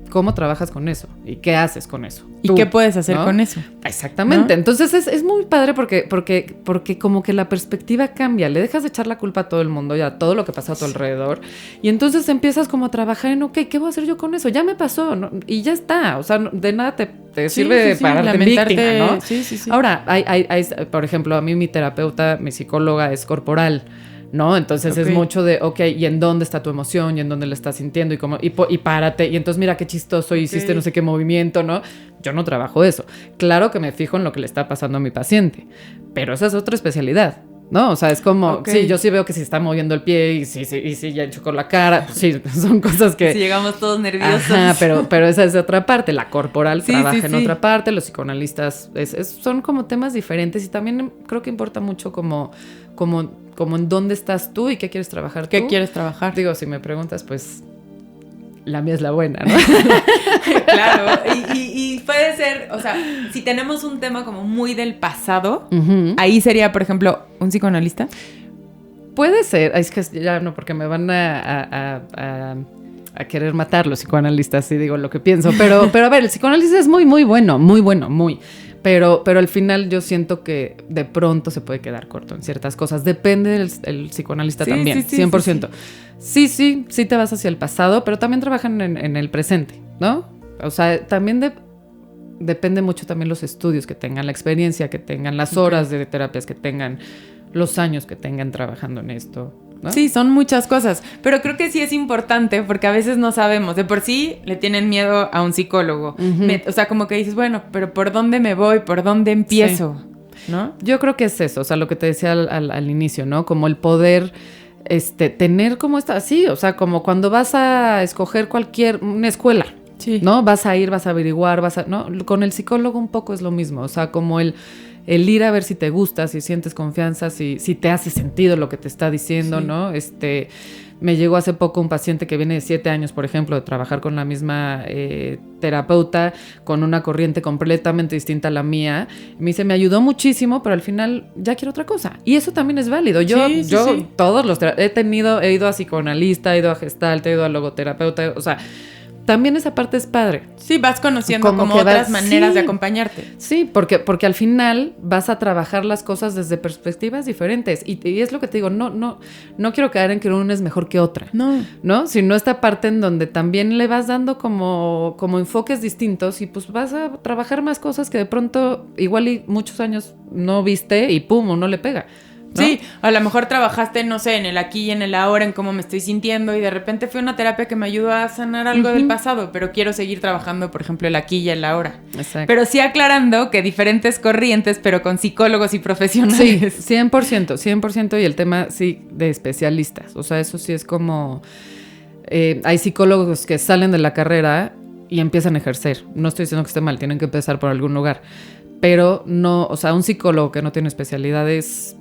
¿cómo trabajas con eso? ¿Y qué haces con eso? ¿Y qué puedes hacer con eso? Exactamente. ¿No? Entonces es muy padre porque como que la perspectiva cambia. Le dejas de echar la culpa a todo el mundo y a todo lo que pasa a tu alrededor. Y entonces empiezas como a trabajar en, ¿qué voy a hacer yo con eso? Ya me pasó, ¿no? Y ya está. O sea, de nada te sirve para lamentarte, víctima, ¿no? Sí. Ahora, hay, por ejemplo, a mí mi terapeuta, mi psicóloga es corporal, ¿no? Entonces es mucho de, ¿y en dónde está tu emoción? ¿Y en dónde la estás sintiendo? Y párate. Y entonces mira qué chistoso hiciste no sé qué movimiento, ¿no? Yo no trabajo eso. Claro que me fijo en lo que le está pasando a mi paciente, pero esa es otra especialidad, ¿no? O sea, es como, sí, yo sí veo que si está moviendo el pie y sí ya enchocó la cara, pues sí, son cosas que... Si llegamos todos nerviosos. Ajá, pero esa es otra parte. La corporal trabaja en otra parte, los psicoanalistas son como temas diferentes y también creo que importa mucho como en dónde estás tú y qué quieres trabajar tú. ¿Qué quieres trabajar? Digo, si me preguntas, pues la mía es la buena, ¿no? Claro, y puede ser, o sea, si tenemos un tema como muy del pasado, ahí sería, por ejemplo, un psicoanalista. Puede ser, es que ya no, porque me van a querer matar los psicoanalistas si digo lo que pienso, pero a ver, el psicoanálisis es muy, muy bueno, muy. Pero al final yo siento que de pronto se puede quedar corto en ciertas cosas. Depende del psicoanalista también, 100%. Sí, te vas hacia el pasado, pero también trabajan en el presente, ¿no? O sea, también depende mucho también los estudios que tengan, la experiencia que tengan, las horas de terapias que tengan, los años que tengan trabajando en esto, ¿no? Sí, son muchas cosas, pero creo que sí es importante porque a veces no sabemos. De por sí le tienen miedo a un psicólogo. O sea, como que dices, bueno, pero ¿por dónde me voy? ¿Por dónde empiezo? Sí. ¿No? Yo creo que es eso, o sea, lo que te decía al inicio, ¿no? Como el poder tener como así, o sea, como cuando vas a escoger una escuela, Sí. ¿no? Vas a ir, vas a averiguar, ¿no? Con el psicólogo un poco es lo mismo, o sea, como el ir a ver si te gusta, si sientes confianza, si te hace sentido lo que te está diciendo, Sí. ¿no? Me llegó hace poco un paciente que viene de 7 años, por ejemplo, de trabajar con la misma terapeuta, con una corriente completamente distinta a la mía. Me dice, me ayudó muchísimo, pero al final ya quiero otra cosa. Y eso también es válido. Yo todos he ido a psicoanalista, he ido a gestalt, he ido a logoterapeuta, o sea, también esa parte es padre. Sí, vas conociendo como otras maneras de acompañarte. Sí, porque al final vas a trabajar las cosas desde perspectivas diferentes. Y es lo que te digo, no quiero caer en que una es mejor que otra. ¿No? Sino esta parte en donde también le vas dando como enfoques distintos y pues vas a trabajar más cosas que de pronto igual y muchos años no viste y pum, no le pega. ¿No? Sí, a lo mejor trabajaste, no sé, en el aquí y en el ahora, en cómo me estoy sintiendo y de repente fue una terapia que me ayudó a sanar algo del pasado, pero quiero seguir trabajando, por ejemplo, el aquí y el ahora. Exacto. Pero sí aclarando que diferentes corrientes, pero con psicólogos y profesionales. Sí, 100%, y el tema, sí, de especialistas. O sea, eso sí es como... hay psicólogos que salen de la carrera y empiezan a ejercer. No estoy diciendo que esté mal, tienen que empezar por algún lugar. Pero no, o sea, un psicólogo que no tiene especialidades...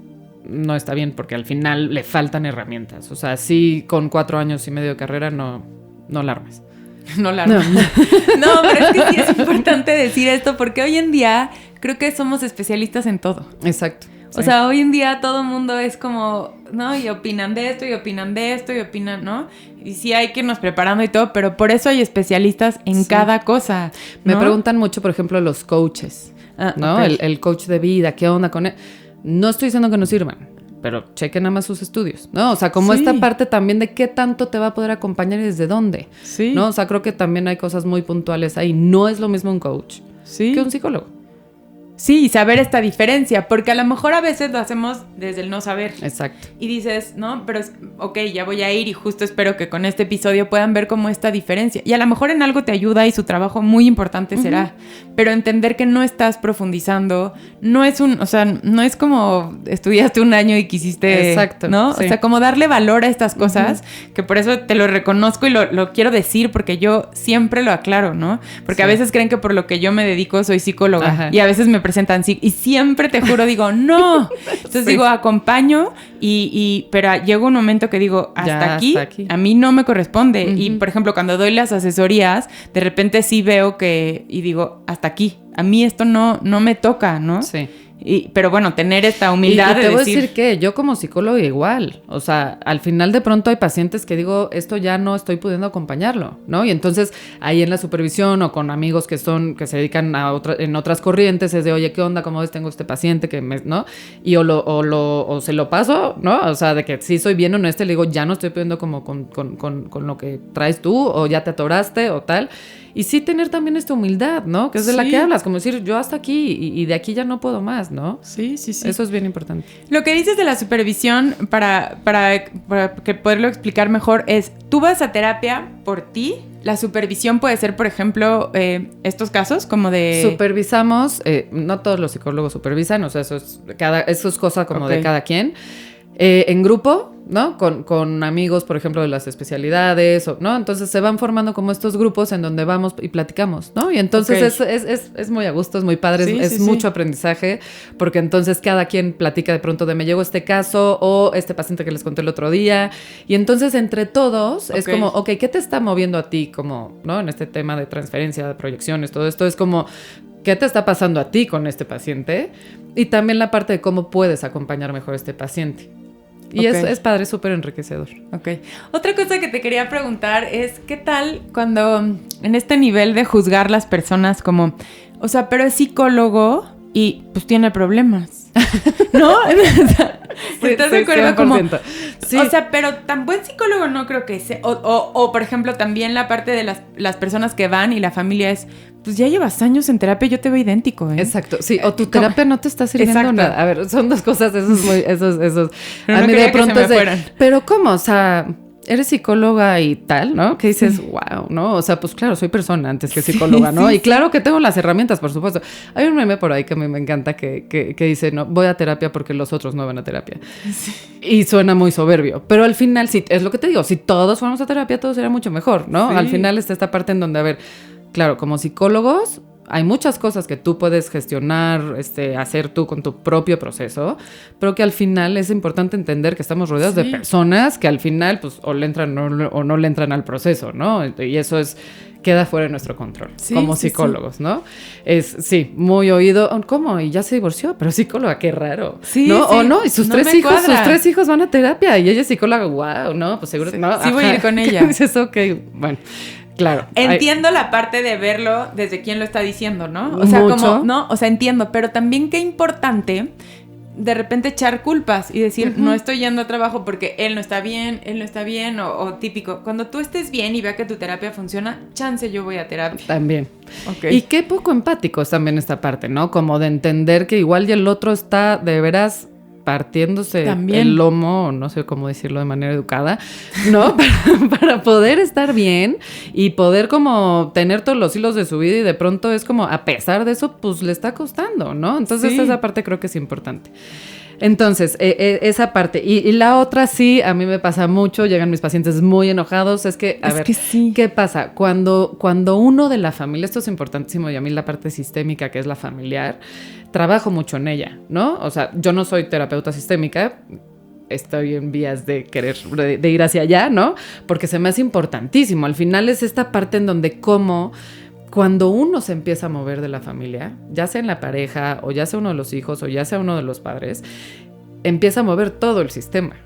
no está bien porque al final le faltan herramientas. O sea, sí, con 4 años y medio de carrera no la armes. No la armas. No, pero es que sí es importante decir esto porque hoy en día creo que somos especialistas en todo. Exacto. O sea, hoy en día todo el mundo es como, ¿no? Y opinan de esto, y opinan de esto, y opinan, ¿no? Y sí hay que irnos preparando y todo, pero por eso hay especialistas en cada cosa, ¿no? Me preguntan mucho, por ejemplo, los coaches, ¿no? Okay. El coach de vida, ¿qué onda con él? No estoy diciendo que no sirvan, pero chequen nada más sus estudios, ¿no? O sea, como esta parte también de qué tanto te va a poder acompañar y desde dónde, Sí. ¿no? O sea, creo que también hay cosas muy puntuales ahí. No es lo mismo un coach que un psicólogo. Sí, y saber esta diferencia, porque a lo mejor a veces lo hacemos desde el no saber. Exacto. Y dices, no, pero ok, ya voy a ir y justo espero que con este episodio puedan ver como esta diferencia. Y a lo mejor en algo te ayuda y su trabajo muy importante será, pero entender que no estás profundizando, no es no es como estudiaste un año y quisiste, exacto, ¿no? sí. O sea, como darle valor a estas cosas, que por eso te lo reconozco y lo quiero decir porque yo siempre lo aclaro, ¿no? Porque a veces creen que por lo que yo me dedico soy psicóloga. Ajá. Y a veces me presentan y siempre te juro digo no, entonces digo acompaño pero llega un momento que digo hasta aquí a mí no me corresponde. Y por ejemplo cuando doy las asesorías de repente sí veo y digo hasta aquí, a mí esto no me toca, ¿no? Sí. Pero bueno, tener esta humildad y te de voy decir... a decir que yo como psicólogo igual, o sea, al final de pronto hay pacientes que digo, esto ya no estoy pudiendo acompañarlo, ¿no? Y entonces ahí en la supervisión o con amigos que se dedican en otras corrientes es de, oye, ¿qué onda? ¿Cómo ves? Tengo este paciente que ¿no? Y o se lo paso, ¿no? O sea, de que sí soy bien honesta y le digo, ya no estoy pudiendo como con lo que traes tú o ya te atoraste o tal. Y sí tener también esta humildad, ¿no? Que es de la que hablas, como decir, yo hasta aquí y de aquí ya no puedo más, ¿no? Sí. Eso es bien importante. Lo que dices de la supervisión, para que poderlo explicar mejor, es, tú vas a terapia por ti. La supervisión puede ser, por ejemplo, estos casos como de... Supervisamos, no todos los psicólogos supervisan, o sea, eso es cosa como de cada quien. En grupo, ¿no? Con amigos, por ejemplo, de las especialidades, ¿no? Entonces se van formando como estos grupos en donde vamos y platicamos, ¿no? Y entonces es muy a gusto, es muy padre, es mucho aprendizaje, porque entonces cada quien platica de pronto de me llegó este caso o este paciente que les conté el otro día, y entonces entre todos es como, ok, ¿qué te está moviendo a ti? Como, ¿no? En este tema de transferencia, de proyecciones, todo esto es como... ¿Qué te está pasando a ti con este paciente? Y también la parte de cómo puedes acompañar mejor a este paciente. Y es padre, súper enriquecedor. Ok. Otra cosa que te quería preguntar es, ¿qué tal cuando en este nivel de juzgar las personas como, o sea, pero es psicólogo y pues tiene problemas? ¿No? ¿Estás de acuerdo? 100%. Como, sí. O sea, pero tan buen psicólogo no creo que sea. O por ejemplo, también la parte de las personas que van y la familia es, pues ya llevas años en terapia, yo te veo idéntico, ¿eh? Exacto, sí, o tu terapia no te está sirviendo nada. A ver, son dos cosas, esos Pero a no mí de pronto que se me fueran. pero ¿cómo? O sea, eres psicóloga y tal, ¿no? Que dices, wow, ¿no? O sea, pues claro, soy persona antes que psicóloga, ¿no? Y claro que tengo las herramientas, por supuesto. Hay un meme por ahí que a mí me encanta que dice, no, voy a terapia porque los otros no van a terapia. Sí. Y suena muy soberbio. Pero al final, sí, es lo que te digo, si todos fuéramos a terapia, todo sería mucho mejor, ¿no? Sí. Al final está esta parte en donde, a ver, claro, como psicólogos hay muchas cosas que tú puedes gestionar, hacer tú con tu propio proceso, pero que al final es importante entender que estamos rodeados de personas que al final, pues, o le entran o no le entran al proceso, ¿no? Y eso queda fuera de nuestro control, como psicólogos, ¿no? Muy oído. ¿Cómo? Y ya se divorció, pero psicóloga, qué raro. Sí, ¿no? Sí. O no, y sus tres hijos van a terapia y ella es psicóloga, wow, ¿no? Pues seguro, ¿no? Sí, voy a ir con ella. Dices, ok, bueno. Claro. Entiendo la parte de verlo desde quién lo está diciendo, ¿no? O sea, como, ¿no? O sea, entiendo, pero también qué importante de repente echar culpas y decir, no estoy yendo a trabajo porque él no está bien, o típico, cuando tú estés bien y vea que tu terapia funciona, chance yo voy a terapia. También. Okay. Y qué poco empático es también esta parte, ¿no? Como de entender que igual y el otro está de veras partiéndose también el lomo, no sé cómo decirlo de manera educada, ¿no? para poder estar bien y poder como tener todos los hilos de su vida y de pronto es como, a pesar de eso, pues le está costando, ¿no? Entonces esa parte creo que es importante. Entonces, esa parte. Y la otra sí, a mí me pasa mucho, llegan mis pacientes muy enojados, es que, a ver, ¿qué pasa? Cuando uno de la familia, esto es importantísimo y a mí la parte sistémica, que es la familiar, trabajo mucho en ella, ¿no? O sea, yo no soy terapeuta sistémica, estoy en vías de de ir hacia allá, ¿no? Porque se me hace importantísimo. Al final es esta parte en donde cuando uno se empieza a mover de la familia, ya sea en la pareja, o ya sea uno de los hijos, o ya sea uno de los padres, empieza a mover todo el sistema.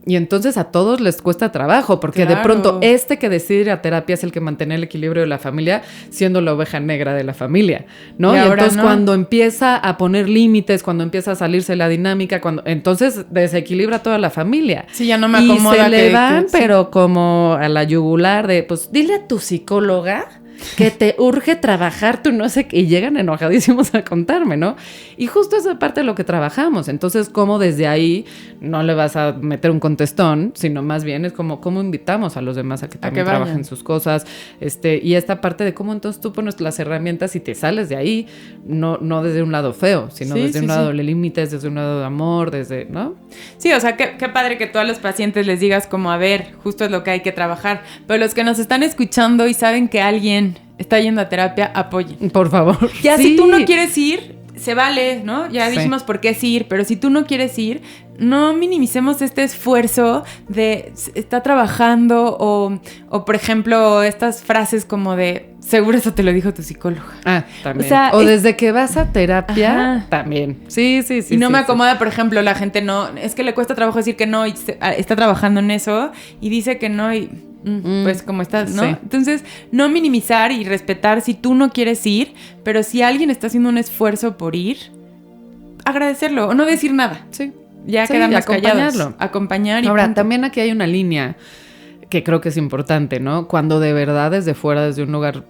Y entonces a todos les cuesta trabajo, porque de pronto que decide ir a terapia es el que mantiene el equilibrio de la familia, siendo la oveja negra de la familia, ¿no? Y entonces cuando empieza a poner límites, cuando empieza a salirse la dinámica, entonces desequilibra toda la familia. Sí, ya no me acomoda. Y se le van, pero como a la yugular de, pues, dile a tu psicóloga que te urge trabajar, tú no sé qué, y llegan enojadísimos a contarme, ¿no? Y justo esa parte de lo que trabajamos. Entonces, ¿cómo desde ahí no le vas a meter un contestón, sino más bien es como cómo invitamos a los demás a que también trabajen sus cosas, y esta parte de cómo entonces tú pones las herramientas y te sales de ahí, no desde un lado feo, sino desde un lado de límites, desde un lado de amor, ¿no? Sí, o sea, qué padre que tú a los pacientes les digas como, a ver, justo es lo que hay que trabajar, pero los que nos están escuchando y saben que alguien está yendo a terapia, apoyen. Por favor. Ya, si tú no quieres ir, se vale, ¿no? Ya dijimos por qué sí ir, pero si tú no quieres ir, no minimicemos este esfuerzo de estar trabajando o por ejemplo, estas frases como de, seguro eso te lo dijo tu psicóloga. Ah, también. O desde que vas a terapia, también. Sí. Y no me acomoda, por ejemplo, la gente no, es que le cuesta trabajo decir que no y está trabajando en eso y dice que no y... pues como estás, ¿no? Sí. Entonces, no minimizar y respetar si tú no quieres ir, pero si alguien está haciendo un esfuerzo por ir, agradecerlo o no decir nada. Sí. Ya quedarnos callados. Acompañar. Ahora, también aquí hay una línea que creo que es importante, ¿no? Cuando de verdad desde fuera, desde un lugar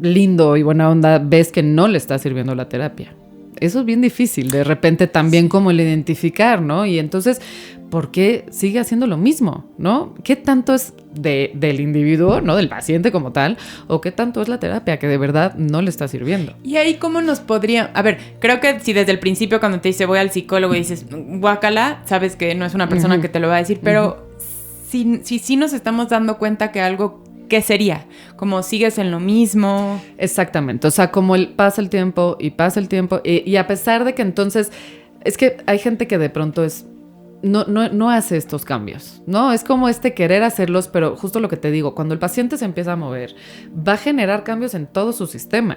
lindo y buena onda, ves que no le está sirviendo la terapia. Eso es bien difícil, de repente también como el identificar, ¿no? Y entonces, ¿por qué sigue haciendo lo mismo, no? ¿Qué tanto es del individuo, no del paciente como tal, o qué tanto es la terapia que de verdad no le está sirviendo? Y ahí, ¿cómo nos podría...? A ver, creo que si desde el principio cuando te dice voy al psicólogo y dices guácala, sabes que no es una persona que te lo va a decir, pero si nos estamos dando cuenta que algo... ¿Qué sería? Como sigues en lo mismo. Exactamente. O sea, como pasa el tiempo y a pesar de que entonces... Es que hay gente que de pronto no hace estos cambios, ¿no? Es como querer hacerlos, pero justo lo que te digo, cuando el paciente se empieza a mover, va a generar cambios en todo su sistema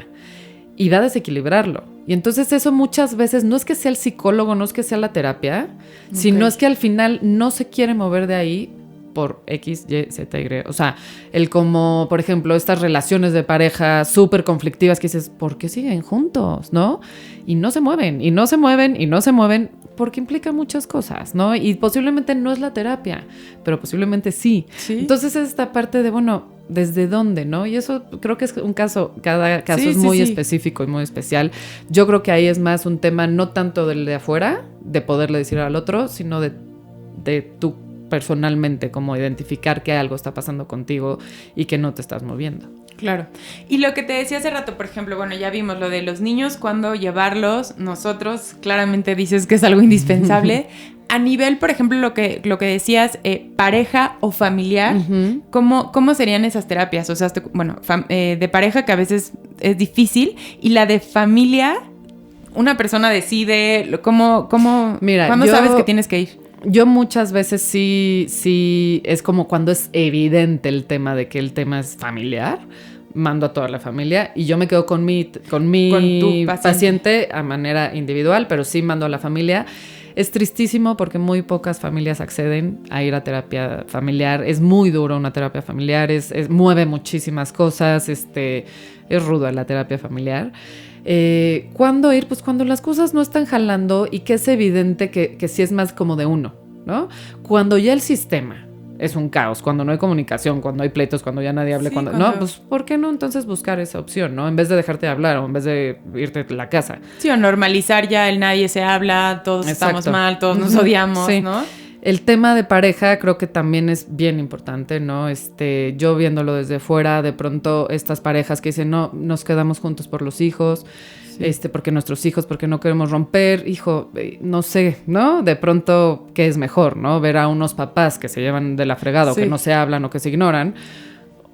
y va a desequilibrarlo. Y entonces eso muchas veces no es que sea el psicólogo, no es que sea la terapia, sino es que al final no se quiere mover de ahí por X, Y, Z, Y. O sea, como, por ejemplo, estas relaciones de pareja súper conflictivas que dices, ¿por qué siguen juntos, no? Y no se mueven, y no se mueven, y no se mueven, porque implica muchas cosas, ¿no? Y posiblemente no es la terapia, pero posiblemente sí. Entonces es esta parte de, bueno, ¿desde dónde, no? Y eso creo que es un caso, cada caso es muy específico y muy especial. Yo creo que ahí es más un tema no tanto del de afuera, de poderle decir al otro, sino de tú personalmente, como identificar que algo está pasando contigo y que no te estás moviendo. Claro. Y lo que te decía hace rato, por ejemplo, bueno, ya vimos lo de los niños, cuándo llevarlos, nosotros claramente dices que es algo indispensable. A nivel, por ejemplo, lo que decías, pareja o familiar, Uh-huh. ¿cómo serían esas terapias? O sea, de pareja, que a veces es difícil, y la de familia, una persona decide, Mira, ¿cuándo sabes que tienes que ir? Yo muchas veces sí, es como cuando es evidente el tema de que el tema es familiar, mando a toda la familia y yo me quedo con mi tu paciente a manera individual, pero sí mando a la familia. Es tristísimo porque muy pocas familias acceden a ir a terapia familiar. Es muy duro una terapia familiar, mueve muchísimas cosas, es ruda la terapia familiar. ¿Cuándo ir? Pues cuando las cosas no están jalando y que es evidente que sí es más como de uno, ¿no? Cuando ya el sistema es un caos, cuando no hay comunicación, cuando hay pleitos, cuando ya nadie habla, no, pues ¿por qué no entonces buscar esa opción, ¿no? En vez de dejarte de hablar o en vez de irte a la casa. Sí, o normalizar ya el nadie se habla, todos Exacto. estamos mal, todos nos odiamos, sí. ¿no? El tema de pareja creo que también es bien importante, ¿no? Yo viéndolo desde fuera, de pronto estas parejas que dicen, no, nos quedamos juntos por los hijos, porque nuestros hijos, porque no queremos romper, hijo, no sé, ¿no? De pronto, ¿qué es mejor, no? Ver a unos papás que se llevan de la fregada o que no se hablan o que se ignoran,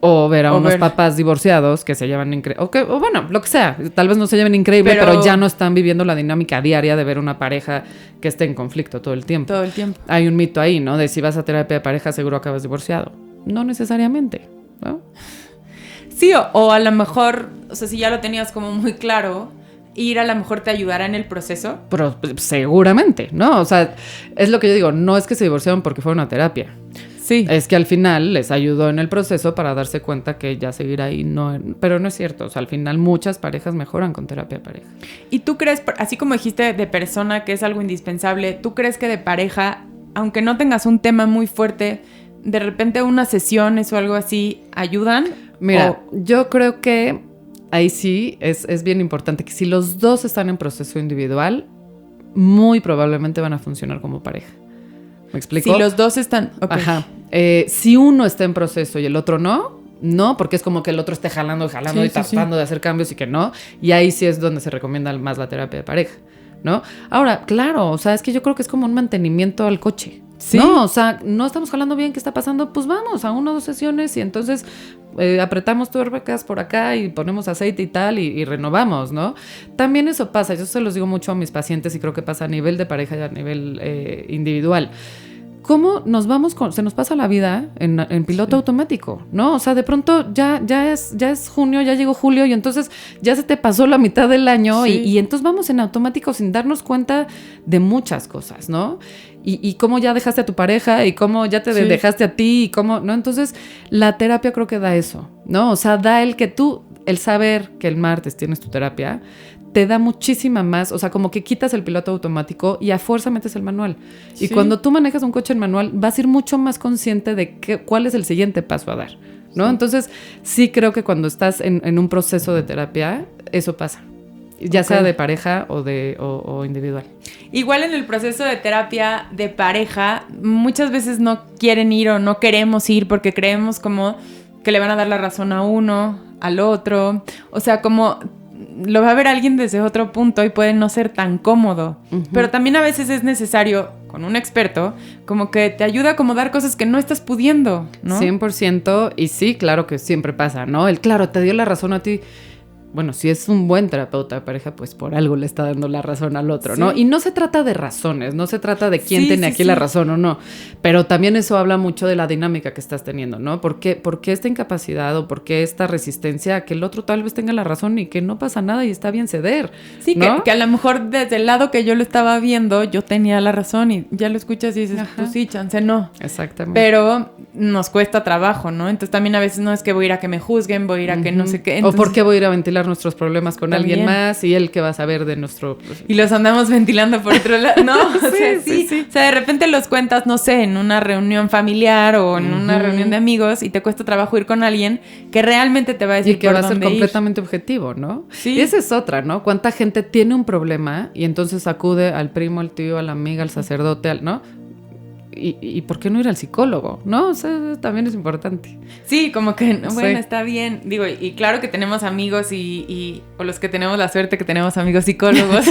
o ver a unos papás divorciados que se llevan increíble, o bueno, lo que sea, tal vez no se lleven increíble, pero ya no están viviendo la dinámica diaria de ver una pareja que esté en conflicto todo el tiempo. Todo el tiempo. Hay un mito ahí, ¿no? De si vas a terapia de pareja seguro acabas divorciado. No necesariamente, ¿no? Sí, o a lo mejor, o sea, si ya lo tenías como muy claro, ir a lo mejor te ayudará en el proceso. Pero seguramente, ¿no? O sea, es lo que yo digo, no es que se divorciaron porque fueron a terapia. Sí. Es que al final les ayudó en el proceso para darse cuenta que ya seguir ahí no... Pero no es cierto, o sea, al final muchas parejas mejoran con terapia de pareja. ¿Y tú crees, así como dijiste de persona que es algo indispensable, tú crees que de pareja, aunque no tengas un tema muy fuerte, de repente unas sesiones o algo así ayudan? Mira, yo creo que ahí sí es bien importante que si los dos están en proceso individual, muy probablemente van a funcionar como pareja. ¿Me explico? Si los dos están... Okay. Ajá. Si uno está en proceso y el otro no, porque es como que el otro esté jalando y tratando de hacer cambios y que no. Y ahí sí es donde se recomienda más la terapia de pareja, ¿no? Ahora, claro, o sea, es que yo creo que es como un mantenimiento al coche. ¿Sí? No, o sea, no estamos jalando bien, ¿qué está pasando? Pues vamos a 1 o 2 sesiones y entonces apretamos tuercas por acá y ponemos aceite y tal y renovamos, ¿no? También eso pasa, yo se los digo mucho a mis pacientes y creo que pasa a nivel de pareja y a nivel individual. ¿Cómo nos vamos se nos pasa la vida en piloto automático, ¿no? O sea, de pronto ya es junio, ya llegó julio y entonces ya se te pasó la mitad del año y entonces vamos en automático sin darnos cuenta de muchas cosas, ¿no? Y cómo ya dejaste a tu pareja y cómo ya te dejaste a ti y cómo, ¿no? Entonces, la terapia creo que da eso, ¿no? O sea, da el saber que el martes tienes tu terapia, te da muchísima más, o sea, como que quitas el piloto automático y a fuerza metes el manual. Y cuando tú manejas un coche en manual, vas a ir mucho más consciente de cuál es el siguiente paso a dar, ¿no? Entonces, sí creo que cuando estás en un proceso de terapia, eso pasa. Ya sea de pareja o individual. Igual en el proceso de terapia de pareja, muchas veces no quieren ir o no queremos ir porque creemos como que le van a dar la razón a uno, al otro. O sea, como lo va a ver alguien desde otro punto y puede no ser tan cómodo. Uh-huh. Pero también a veces es necesario, con un experto, como que te ayuda a acomodar cosas que no estás pudiendo, ¿no? 100%, y sí, claro que siempre pasa, ¿no? Claro, te dio la razón a ti. Bueno, si es un buen terapeuta de pareja, pues por algo le está dando la razón al otro, ¿no? Y no se trata de razones, no se trata de quién tiene aquí la razón o no, pero también eso habla mucho de la dinámica que estás teniendo, ¿no? ¿Por qué esta incapacidad o por qué esta resistencia a que el otro tal vez tenga la razón y que no pasa nada y está bien ceder? Sí, ¿no? que a lo mejor desde el lado que yo lo estaba viendo, yo tenía la razón y ya lo escuchas y dices, pues sí, chance no. Exactamente. Pero nos cuesta trabajo, ¿no? Entonces también a veces no es que voy a ir a que me juzguen, voy a ir a que no sé qué. Entonces, o por qué voy a ir a ventilar nuestros problemas con alguien más y él que va a saber de nuestro... Y los andamos ventilando por otro lado, ¿no? O sea, sí. O sea, de repente los cuentas, no sé, en una reunión familiar o en una reunión de amigos y te cuesta trabajo ir con alguien que realmente te va a decir y que va a ser completamente objetivo, ¿no? Sí. Y esa es otra, ¿no? ¿Cuánta gente tiene un problema y entonces acude al primo, al tío, a la amiga, al sacerdote, ¿no? ¿y por qué no ir al psicólogo? ¿No? O sea, también es importante. Sí, como que, bueno, Sí. está bien. Digo, y claro que tenemos amigos o los que tenemos la suerte que tenemos amigos psicólogos.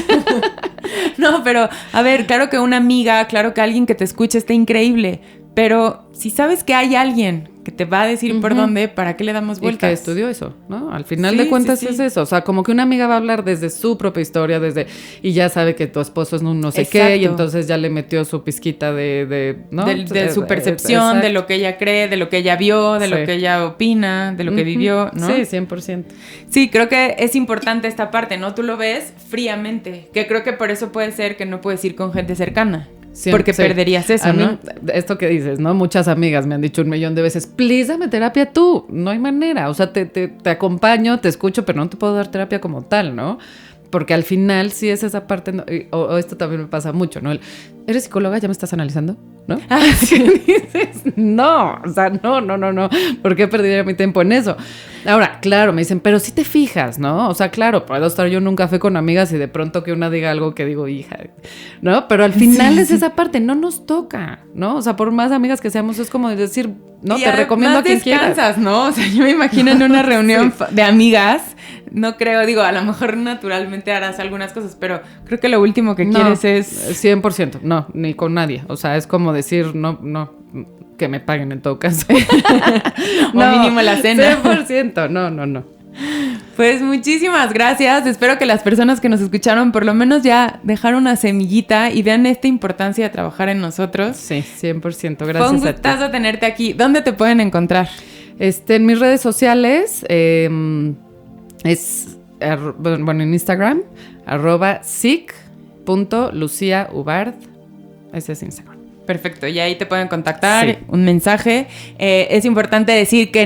No, pero, a ver, claro que una amiga, claro que alguien que te escuche está increíble, pero si sabes que hay alguien que te va a decir por dónde, ¿para qué le damos Y vueltas? que estudió eso, ¿no? Al final Sí, de cuentas sí, sí. es eso. O sea, como que una amiga va a hablar desde su propia historia, y ya sabe que tu esposo es un no sé qué, y Exacto. entonces ya le metió su pizquita ¿no? De su percepción, Exacto. de lo que ella cree, de lo que ella vio, de lo Sí. que ella opina, de lo que vivió, ¿no? Sí, 100%. Sí, creo que es importante esta parte, ¿no? Tú lo ves fríamente, que creo que por eso puede ser que no puedes ir con gente cercana. Porque Sí. perderías eso, A mí, ¿no? esto que dices, ¿no? Muchas amigas me han dicho 1,000,000 de veces, please, dame terapia tú. No hay manera. O sea, te acompaño, te escucho, pero no te puedo dar terapia como tal, ¿no? Porque al final sí es esa parte, ¿no? O esto también me pasa mucho, ¿no? ¿Eres psicóloga? ¿Ya me estás analizando? ¿No? Sí. Dices, no, o sea, no. ¿Por qué perdería mi tiempo en eso? Ahora, claro, me dicen, pero sí te fijas, ¿no? O sea, claro, puedo estar yo en un café con amigas y de pronto que una diga algo que digo, hija, ¿no? Pero al final es esa parte, no nos toca, ¿no? O sea, por más amigas que seamos, es como decir, no, Y te recomiendo a quien quieras. descansas, ¿no? O sea, yo me imagino en una reunión de amigas, no creo, digo, a lo mejor naturalmente harás algunas cosas, pero creo que lo último que quieres es... 100%, no, ni con nadie. O sea, es como decir, no, que me paguen en todo caso. O mínimo la cena. 100%, no. Pues muchísimas gracias. Espero que las personas que nos escucharon por lo menos ya dejaron una semillita y vean esta importancia de trabajar en nosotros. Sí, 100%, Fue un gracias a ti. gustazo tenerte aquí. ¿Dónde te pueden encontrar? En mis redes sociales en Instagram, @sic.luciaubard. Ese es Instagram. Perfecto, y ahí te pueden contactar, Sí. un mensaje. Es importante decir que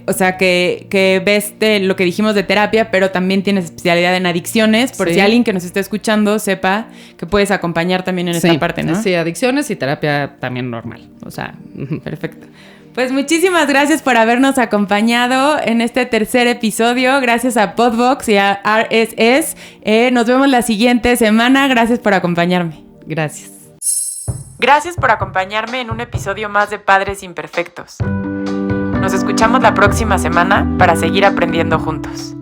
o sea, que ves lo que dijimos de terapia, pero también tienes especialidad en adicciones, por Sí. si alguien que nos esté escuchando sepa que puedes acompañar también en esta parte, ¿no? Sí, adicciones y terapia también normal. O sea, Perfecto. Pues muchísimas gracias por habernos acompañado en este tercer episodio. Gracias a Podbox y a RSS. Nos vemos la siguiente semana. Gracias por acompañarme. gracias. Gracias por acompañarme en un episodio más de Padres Imperfectos. Nos escuchamos la próxima semana para seguir aprendiendo juntos.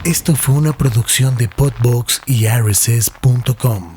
Esto fue una producción de Podbox y RSS.com.